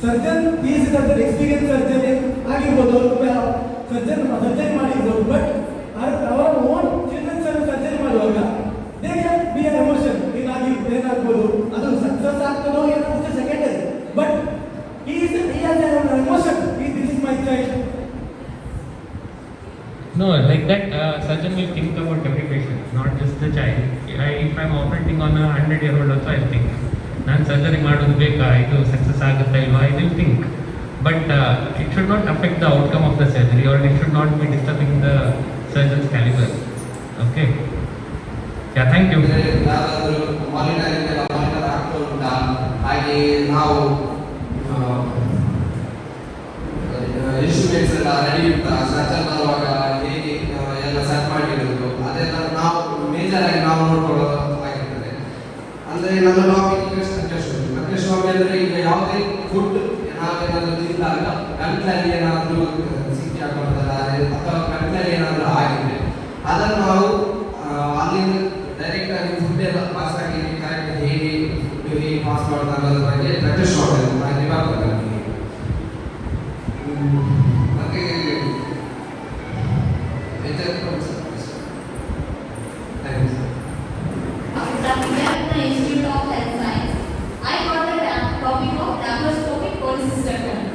Surgeon is surgeon experience surgeon ಆಗಿರ್ಬೋದು, surgeon surgery ಮಾಡಿರ್ಬೋದು, but ಅವರ own childrens ಅನ್ನು surgery ಮಾಡುವಾಗ they can be un emotion. ಏನಾಗ್ಬೋದು, ಅದು ಸಕ್ಸಸ್ ಆಗ್ತದೋ ಏನೋ secondary, but he has an emotion. This is my child.
No, like that, surgeon will think about every patient, not just the child. If I'm operating on a 100-year-old also, I'll think. ನಾನು surgery ಮಾಡೋದು ಬೇಕಾ, ಇದು success ಆಗುತ್ತಾ ಇಲ್ವಾ, I will think. But it should not affect the outcome of the surgery, or it should not be disturbing the surgeon's calibre. Okay, yeah, thank you.
ಯಾರಾದರೂ monitor ಆಗ್ತಾ ಉಂಟಾ, ಹಾಗೆ ನಾವು ಇನ್ಸ್ಟ್ರೂಮೆಂಟ್ಸ್ ಎಲ್ಲ ರೆಡಿ ಇರ್ತಾ ಸರ್ಜನ್ ಮಾಡುವಾಗ ಹೇಗೆ ಎಲ್ಲ ಸೆಟ್ ಮಾಡಿರೋದು ಅದೆಲ್ಲ ನಾವು ಮೇಜರ್ ಆಗಿ ನಾವು ನೋಡ್ಕೊಳ್ಳೋದಾಗಿರ್ತದೆ. ಅಂದರೆ ನನ್ನ ಟಾಪಿಕ್ ಸಂಕೇಶ್ವಾಮಿ ಅಂದರೆ ಈಗ ಯಾವುದೇ ಫುಡ್ ನಾವೇನಾದರೂ ತಿಂದಾಗ ಗಂಟಲಲ್ಲಿ ಏನಾದರೂ ಸಿಕ್ಕಿ ಹಾಕೊಳ್ತಾರೆ ಅಥವಾ ಗಂಟಲಲ್ಲಿ ಏನಾದರೂ ಆಗಿದೆ ಅದನ್ನು ನಾವು ಅಲ್ಲಿಂದ ಡೈರೆಕ್ಟ್ ಆಗಿ ಫುಡ್ ಎಲ್ಲ ಪಾಸ್ ಆಗಿ ಕರೆಕ್ಟ್ ಹೇಗೆ ಪಾಸ್ ಮಾಡ್ತಾರೆ ಅನ್ನೋದ್ರ ಬಗ್ಗೆ ಪ್ರತ್ಯಕ್ಷವಾಗಿ ಮಾಹಿತಿ ಬರ್ತದೆ ಮತ್ತೆ
The Institute of Health Science. I got the topic of laparoscopic cholecystectomy.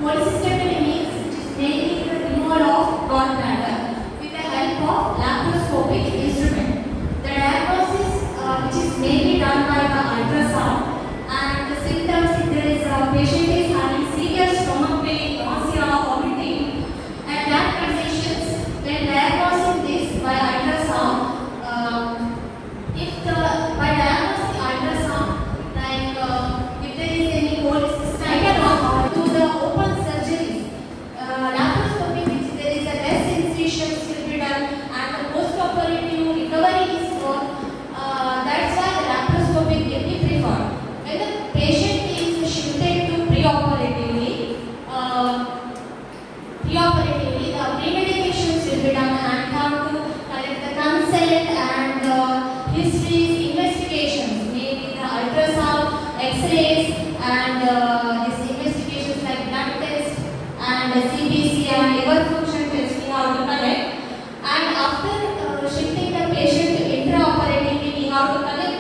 Cholecystectomy means mainly the removal of gallbladder with the help of laparoscopic instrument. The diagnosis, which is mainly done by the ultrasound, and the symptoms, if there is a patient is having severe stomach pain, nausea, vomiting, and that conditions, when diagnosing this by ultrasound, by diagnosing ultrasound, like if there is any cholecystectomy, to the open surgery, laparoscopy, which there is a less incision will be done, and the post-operative recovery is more. That's why the laparoscopy will be preferred. When the patient is shifted to preoperatively, the pre-medications will be done, and have to collect the consent and histories, investigations, maybe the ultrasound, X-rays, and these investigations like blood test and CBC and liver function test we have to collect. And after shifting the patient to intraoperatively, we have to collect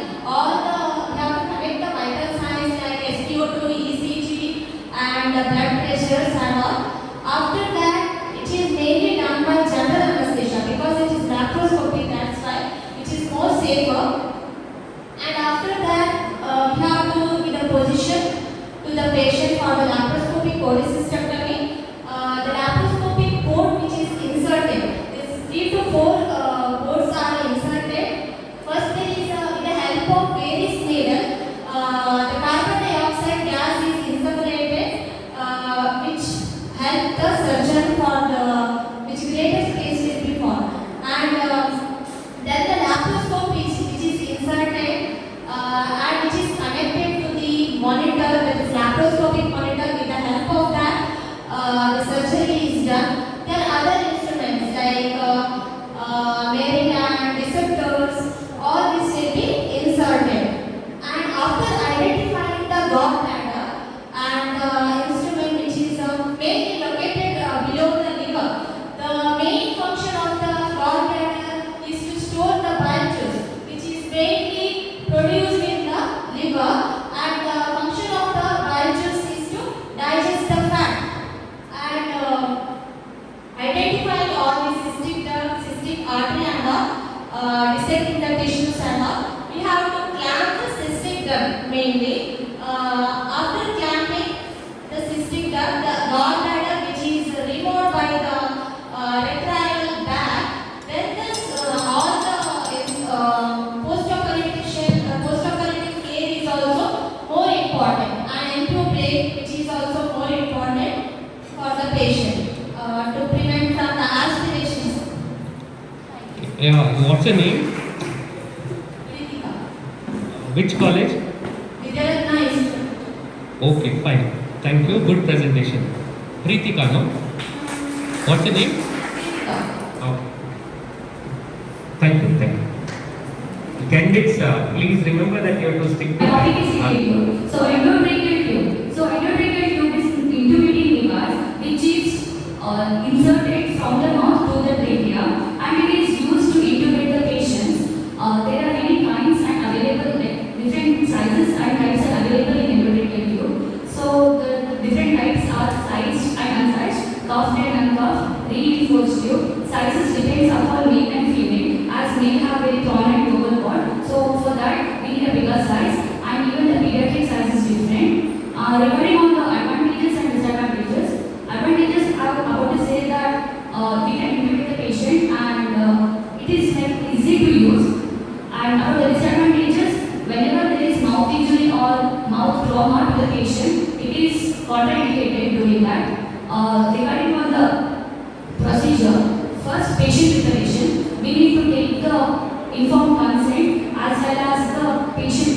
the vital signs like SpO2, ECG, and blood pressures and all. After that, it is mainly done by general anesthesia because it is laparoscopy. That's why it is more safer. And after that, we have to give a position to the patient for the laparoscopic cholecystectomy. The laparoscopic port which is inserted, is 3 to 4 ports are inserted. First, there is with the help of various needle, the carbon dioxide gas is insulated, which help the surgeon for which greatest case will be formed. And then the laparoscope which is inserted and which is connected to the monitor, that is laparoscopic monitor. With the help of that, the surgery is done. There are other instruments like Maryland, receptors, all this will be inserted. And after identifying the gallbladder and the instrument which is mainly located below the liver, the main function of the gallbladder is to store the bile juice, which is mainly produced in the liver, and the function of the bile juice is to digest the fat. And identifying all the cystic duct, cystic artery and all, dissecting the tissues and all, we have to clamp the cystic duct mainly. After clamping the cystic duct, the gallbladder which is removed by the retrieval bag, then all the post-operative care is also more important, and NPO break which is also more important for the patient to prevent from the aspirations.
Yeah, what's your name?
Kritika.
Which college?
Vidyaratna Institute.
Okay, fine. Thank you. Good presentation. Pritika, no? What's your name?
Kritika.
Oh. Thank you. Candidates, please remember that you have to stick to
My topic is radio. So endotracheal tube. So endotracheal tube is intubating device which is inserted from the mouth to the trachea, and it is used to intubate the patients. There are many kinds and available, like different sizes and types are available in endotracheal tube. So the different types are sized and unsized, cuffed and uncuffed, reinforced tube. Sizes depends upon male and female, as male have very tall and global cord. So for that we need a bigger size, and even the pediatric size is different. Regarding on the advantages and disadvantages, I am about to say that we can intubate the patient and it is like easy to use. And about the disadvantages, whenever there is mouth injury or mouth trauma to the patient, it is contraindicated doing that. Regarding on the procedure, first patient preparation, we need to take the informed consent as well as the patient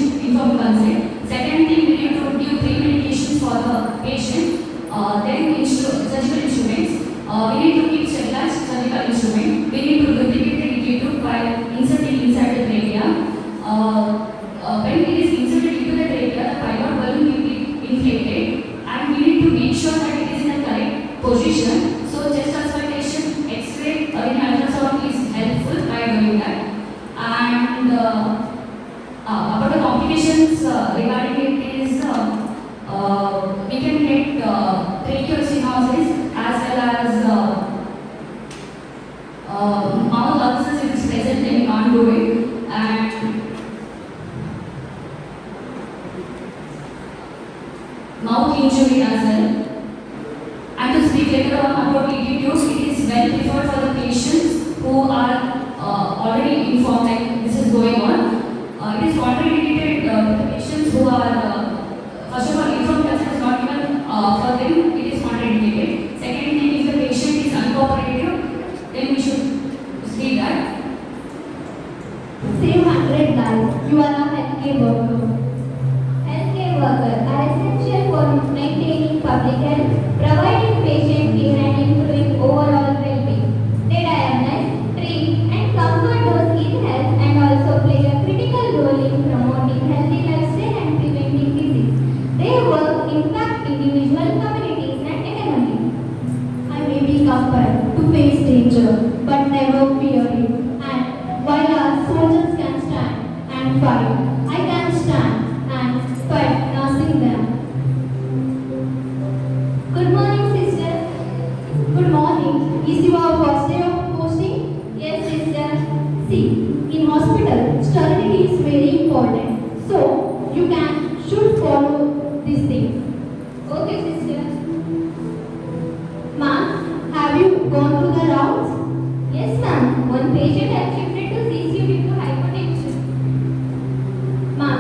suggestions regarding it is we can get tracheostenosis as well as mouth ulcers if it's present, then we can't do it, and mouth injury as well. And to speak later on about EDTOs, it is well preferred for the patients who are already informed like this is going on. It is contraindicated to the patients who are, first of all, informed consent is not given for them, it is contraindicated. Second thing, if the patient is uncooperative, then we should speak that.
Save 100 lives. You are a healthcare worker. Healthcare workers are essential for maintaining public health, providing patient care and improving overall well-being. They diagnose, treat and comfort those in health and also play a critical role in promoting healthy lifestyle and preventing disease. Their work impact individual communities and economy. I may be compelled to face danger but never fear it. And while our soldiers can stand and fight, I can stand and fight nursing them. Good morning, sister. Good morning. Is your first day of posting? Yes, sister. See, in hospital, sterility is very important. So, you should follow this thing. Okay, sister. Ma'am, have you gone through the rounds? Yes, ma'am. One patient has shifted to CCU due to hypertension. Ma'am,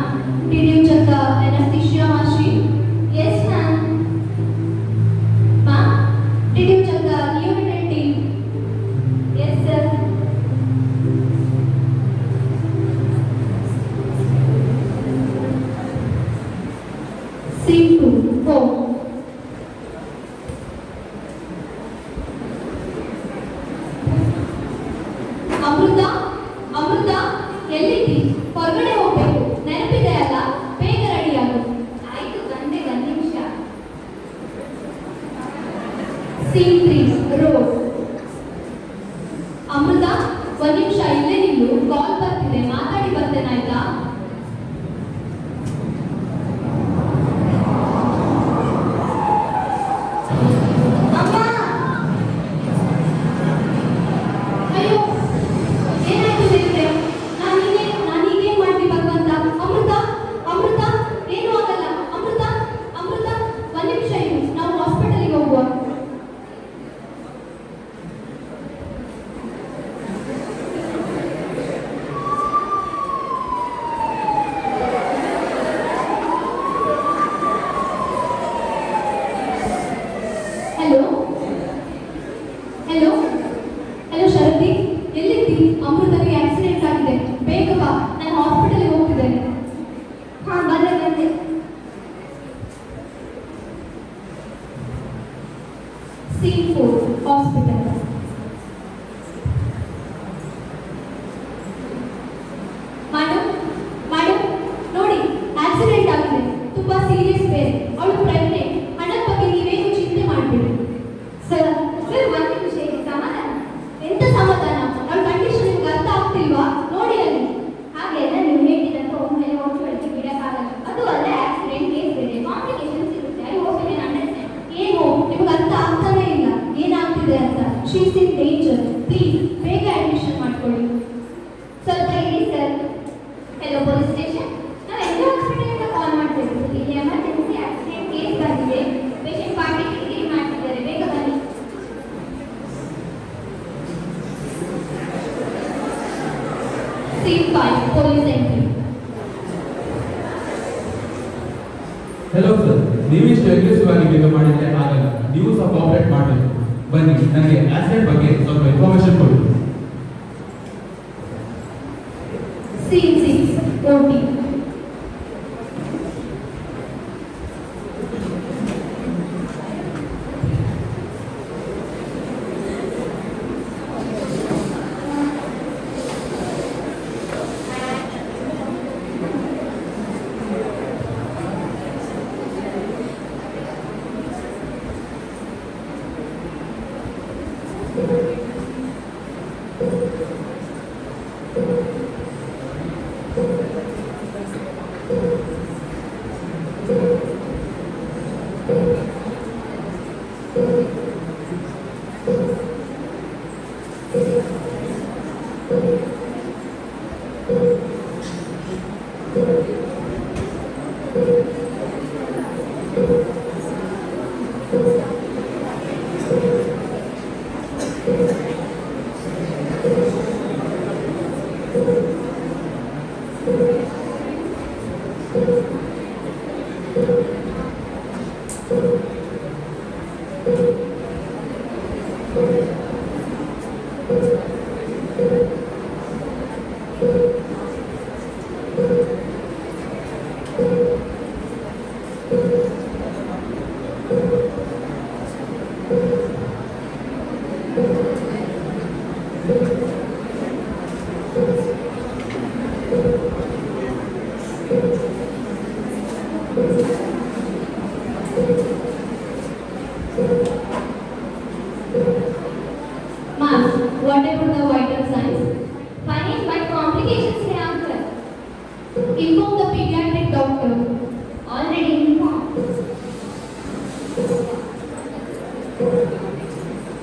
did you check the anesthesia machine? Yes, ma'am. Ma'am, did you check the neonatal team? Yes, sir. Scene 2. Home. ಅಮೃತ ಅಮೃತ ಎಲ್ಲಿದ್ದಿ ಹೊರಗಡೆ ಹೋಗ್ಬೇಕು ನೆನಪಿದೆ ಅಲ್ಲ ಬೇಗ ರೆಡಿಯಾಗು ಆಯ್ತು ಬಂದೆ ಒಂದು ನಿಮಿಷ scene 3 road ಅಮೃತ ಒಂದು ನಿಮಿಷ ಇಲ್ಲೇ ನಿಲ್ಲು ಕಾಲ್ ಬರ್ತಿದೆ ಮಾತಾಡಿ ಬರ್ತೇನೆ ಆಯ್ತಾ Scene 4, hospital. Madam, ನೋಡಿ ಆಕ್ಸಿಡೆಂಟ್ ಆಗಿದೆ ತುಂಬಾ ಸೀರಿಯಸ್ ಬೇರೆ ಅವಳು ಪ್ರೆಗ್ನೆಂಟ್ ಹಣದ ಬಗ್ಗೆ ನೀವೇನು ಚಿಂತೆ ಮಾಡಬೇಡಿ ಸರ್ ಒಂದು ನಿಮಿಷ ಸಮಾಧಾನ ಎಂತ ಸಮಾಧಾನ ಅವಳ ಕಂಡೀಷನ್ ನಿಮ್ಗೆ ಅರ್ಥ ಆಗ್ತಿಲ್ವಾ ನೋಡಿ ಅಲ್ಲಿ ಹಾಗೆಲ್ಲ ನೀವು ಹೇಳಿದಂತ ಒಮ್ಮೆಲೆ ಹೋಗಿ ಬೆಳಗ್ಗೆ ಬಿಡಕ್ಕಾಗಲ್ಲ ಅದು ಅಲ್ಲೇ ಆಕ್ಸಿಡೆಂಟ್ ಕೇಸ್ ಬೇರೆ ಕಾಂಪ್ಲಿಕೇಶನ್ಸ್ ಇರುತ್ತೆ I hope you can understand ಏನು ನಿಮ್ಗೆ ಅರ್ಥ ಆಗ್ತಾನೆ ಇಲ್ಲ ಏನಾಗ್ತಿದೆ ಅಂತ she is in danger please ಬೇಗ ಅಡ್ಮಿಷನ್ ಮಾಡ್ಕೊಳ್ಳಿ ಸ್ವಲ್ಪ ಇರಿ ಸರ್ ಹೆಲೋ ಪೊಲೀಸ್ ಸ್ಟೇಷನ್ ನಾವು ಎಲ್ಲ ಹಾಸ್ಪಿಟಲಿಂದ ಕಾಲ್ ಮಾಡ್ತಿದ್ದೀವಿ ಇಲ್ಲಿ ಎಮರ್ಜೆನ್ಸಿ ಆಕ್ಸಿಡೆಂಟ್ ಕೇಸ್ ಬಂದಿದೆ ಪೇಷಂಟ್ ಪಾರ್ಟಿ ಡಿಗ್ರಿ ಮಾಡ್ತಿದ್ದಾರೆ ಬೇಗ ಬನ್ನಿ seat 5 police entry
hello sir ನೀವಿಷ್ಟು ಅಗ್ರೆಸಿವ್ ಆಗಿ ಬೇಗ ಮಾಡಿದ್ರೆ ಆಗಲ್ಲ ನೀವು ಸ್ವಲ್ಪ ಆಪರೇಟ್ ಮಾಡಬೇಕು ಬನ್ನಿ ನನಗೆ ಆಕ್ಸಿಡೆಂಟ್ ಬಗ್ಗೆ ಸ್ವಲ್ಪ ಇನ್ಫಾರ್ಮೇಶನ್ ಕೊಡಿ
Scene 6, OT. Ma'am, what about the vital signs? Finding but complications may occur. Inform the pediatric doctor. Already informed.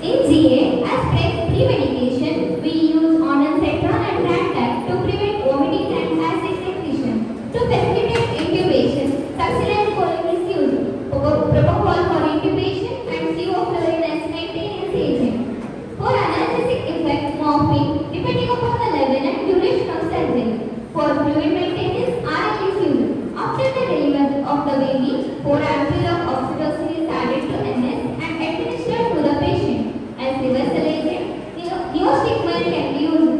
In GA, as pre-medication, we use ondansetron and Rantac to prevent vomiting and acid secretion. To facilitate intubation, succinylcholine choline is used. Propofol for intubation and sevoflurane as maintenance agent. For analgesic effect, morphine, depending upon the level and duration of surgery. For fluid maintenance, RL is used. After the delivery of the baby, 4 ampoules of oxytocin is added to NS and administered to the patient. As reversal agent, neostigmine can be used.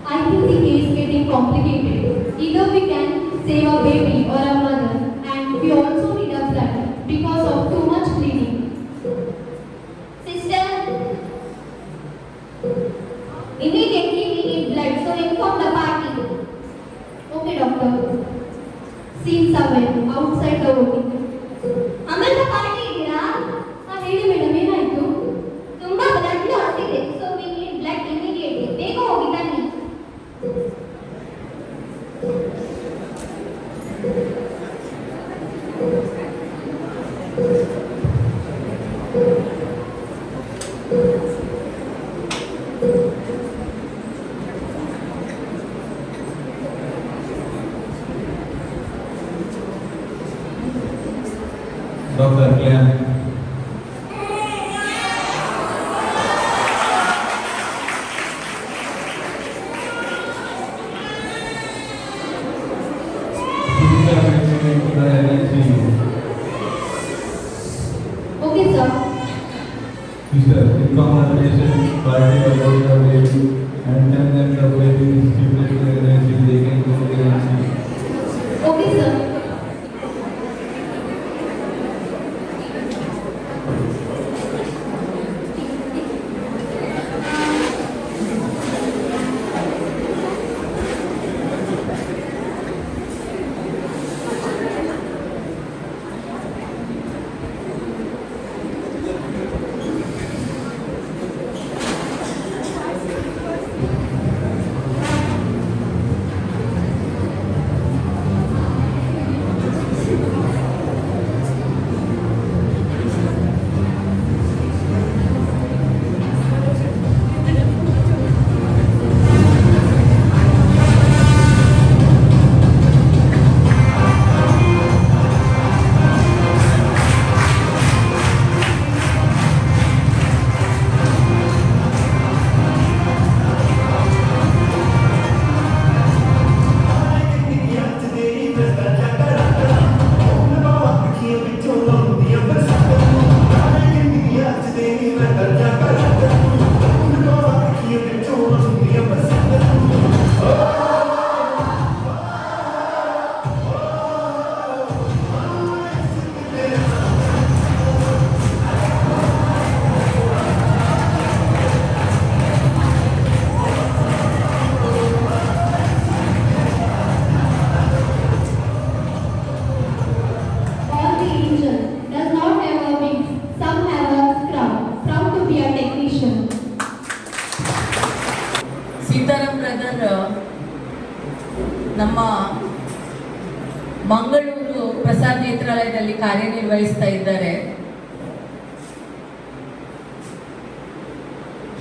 I think the case is getting complicated. Either we can save a baby or a mother, and we also need a blood because of too much bleeding.
Sister, immediately we need blood, so inform the party.
Okay, doctor. Seen somewhere outside the OT.
Amrita party ಇದ್ದೀರಾ?
ಹೇಳಿ madam, ಏನಾಯ್ತು?
ತುಂಬಾ blood loss ಇದೆ, so we need blood immediately. ಬೇಗ ಹೋಗಿ ಬನ್ನಿ.
Dr. Glenn.
Okay, sir.
Sister, inform the patient party about the baby and tell them the baby is stipulated pregnancy, they can go there and see.
Okay, sir.
Sitaram brother ನಮ್ಮ ಮಂಗಳೂರು ಪ್ರಸಾದ್ ನೇತ್ರಾಲಯದಲ್ಲಿ ಕಾರ್ಯನಿರ್ವಹಿಸ್ತಾ ಇದ್ದಾರೆ.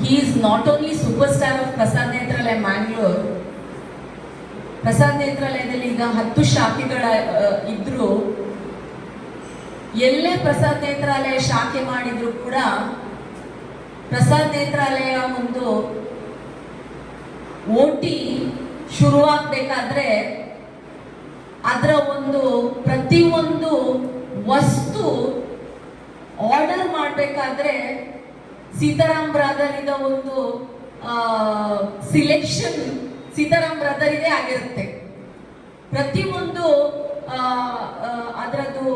He is not only superstar of Prasad Netralaya Mangalore, Prasad ನೇತ್ರಾಲಯದಲ್ಲಿ ಈಗ 10 ಶಾಖೆಗಳ ಇದ್ರು, ಎಲ್ಲೇ ಪ್ರಸಾದ್ ನೇತ್ರಾಲಯ ಶಾಖೆ ಮಾಡಿದ್ರು ಕೂಡ ಪ್ರಸಾದ್ ನೇತ್ರಾಲಯ ಒಂದು ಓಟಿ ಶುರುವಾಗಬೇಕಾದ್ರೆ ಅದರ ಒಂದು ಪ್ರತಿಯೊಂದು ವಸ್ತು ಆರ್ಡರ್ ಮಾಡಬೇಕಾದ್ರೆ ಸೀತಾರಾಮ್ ಬ್ರದರ್ ಇದ ಒಂದು ಸಿಲೆಕ್ಷನ್ ಸೀತಾರಾಮ್ ಬ್ರದರ್ ಇದೇ ಆಗಿರುತ್ತೆ. ಪ್ರತಿಯೊಂದು ಅದರದ್ದು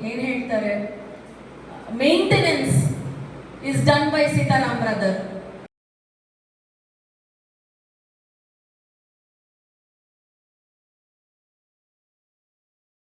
ಏನು ಹೇಳ್ತಾರೆ, maintenance is done by Sitaram brother.